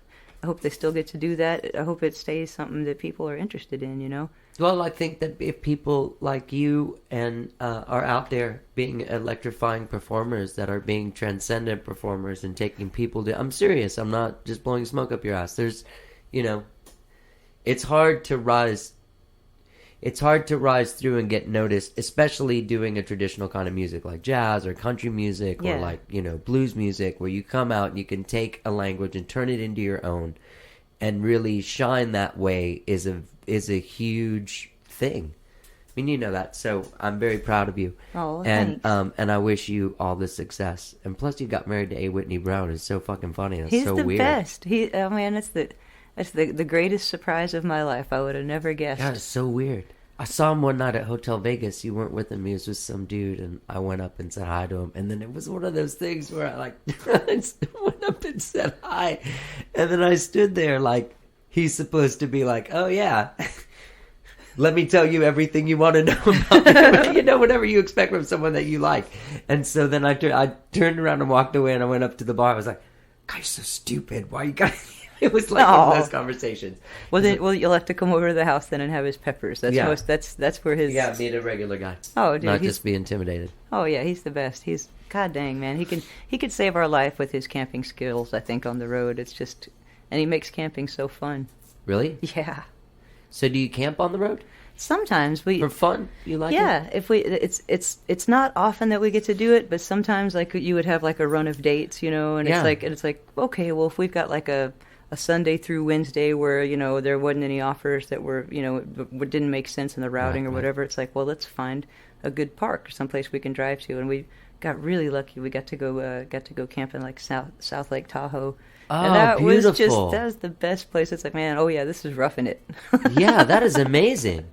they still get to do that. I hope it stays something that people are interested in. Well, I think that if people like you and are out there being electrifying performers, that are being transcendent performers and taking people to... I'm serious. I'm not just blowing smoke up your ass. There's, it's hard to rise. It's hard to rise through and get noticed, especially doing a traditional kind of music like jazz or country music or like, blues music, where you come out and you can take a language and turn it into your own and really shine that way is a huge thing. I mean, you know that. So I'm very proud of you. Oh, and thanks. And I wish you all the success. And plus you got married to A. Whitney Brown. It's so fucking funny. That's He's so the weird. best. That's the greatest surprise of my life. I would have never guessed. God, it's so weird. I saw him one night at Hotel Vegas. You weren't with him. He was with some dude, and I went up and said hi to him. And then it was one of those things where I went up and said hi. And then I stood there like he's supposed to be like, oh yeah, let me tell you everything you want to know about me. Whatever you expect from someone that you like. And so then I turned around and walked away, and I went up to the bar. I was like, God, you're so stupid. Why you got... It was like one of those conversations. Well, you'll have to come over to the house then and have his peppers. That's where his... Yeah, meet a regular guy. Oh, dude, not just be intimidated. Oh yeah, he's the best. God dang, man, he could save our life with his camping skills. I think on the road, it's just and he makes camping so fun. Really? Yeah. So do you camp on the road? Sometimes we For fun? You like it? Yeah, if we it's not often that we get to do it, but sometimes like you would have like a run of dates, and Yeah. it's like okay, well if we've got like a Sunday through Wednesday where there wasn't any offers that were didn't make sense in the routing or whatever, it's like, well, let's find a good park or someplace we can drive to, and we got really lucky. We got to go camping like South Lake Tahoe. Oh, And that beautiful. was the best place. It's like, man, oh yeah, this is roughing it. Yeah, that is amazing.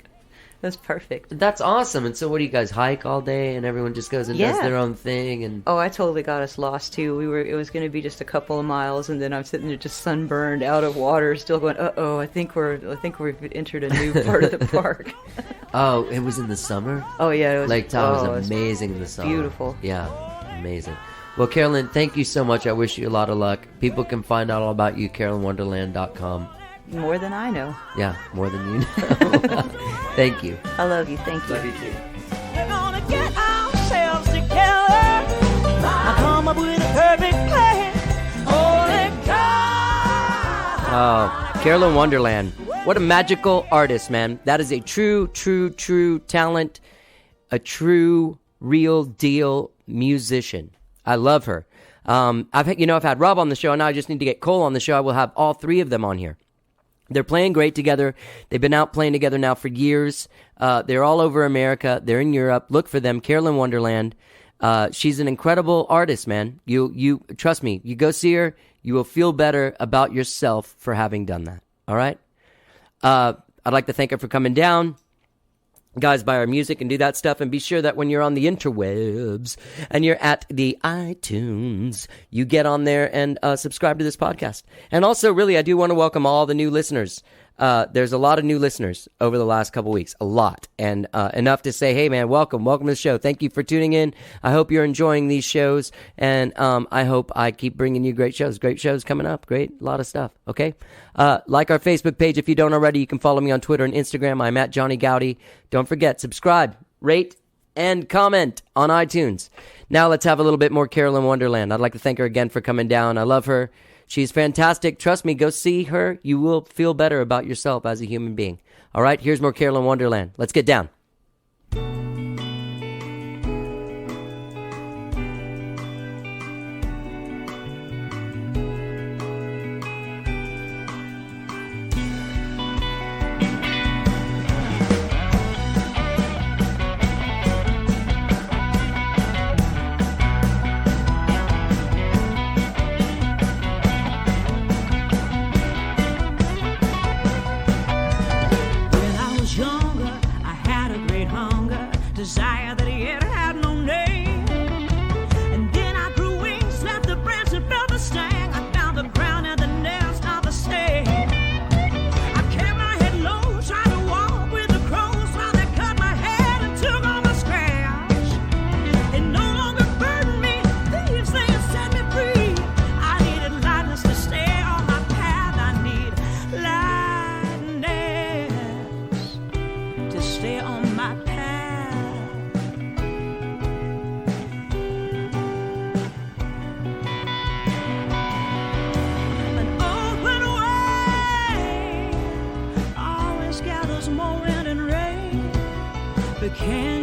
That's perfect. That's awesome. And so what do you guys hike all day and everyone just goes and does Yeah. their own thing? And Oh, I totally got us lost too. It was going to be just a couple of miles, and then I'm sitting there just sunburned, out of water, still going, uh-oh, I think we've entered a new part of the park. Oh, it was in the summer? Oh yeah, it was, Lake Tahoe it was was amazing in the summer. beautiful. Yeah, amazing. Well, Carolyn, thank you so much. I wish you a lot of luck. People can find out all about you, CarolynWonderland.com. More than I know. Yeah, more than you know. Thank you. I love you. Thank you. Love you too. We're gonna get ourselves together. I come up with a perfect plan. Only God. Oh, Carolyn Wonderland. What a magical artist, man. That is a true talent, a true, real deal musician. I love her. I've had Rob on the show, and now I just need to get Cole on the show. I will have all three of them on here. They're playing great together. They've been out playing together now for years. They're all over America. They're in Europe. Look for them, Carolyn Wonderland. She's an incredible artist, man. You trust me. You go see her. You will feel better about yourself for having done that. All right. I'd like to thank her for coming down. Guys, buy our music and do that stuff, and be sure that when you're on the interwebs and you're at the iTunes, you get on there and subscribe to this podcast. And also, really, I do want to welcome all the new listeners. There's a lot of new listeners over the last couple weeks, a lot, and enough to say, hey, man, welcome to the show. Thank you for tuning in. I hope you're enjoying these shows, and I hope I keep bringing you great shows coming up. Great, a lot of stuff, okay? Like our Facebook page if you don't already. You can follow me on Twitter and Instagram. I'm at Johnny Gowdy. Don't forget, subscribe, rate, and comment on iTunes. Now let's have a little bit more Carolyn Wonderland. I'd like to thank her again for coming down. I love her. She's fantastic. Trust me, go see her. You will feel better about yourself as a human being. All right, here's more Carolyn Wonderland. Let's get down. When I was younger, I had a great hunger, desire that yet had no name. And then I grew wings, left the branch and felt the sting. I found the ground and the nest of the snake. I kept my head low, tried to walk with the crows while they cut my head and took all my scratch. It no longer burdened me, thieves things set me free. I needed lightness to stay on my path. I need lightness to stay on my path. An open way always gathers more wind and rain. But can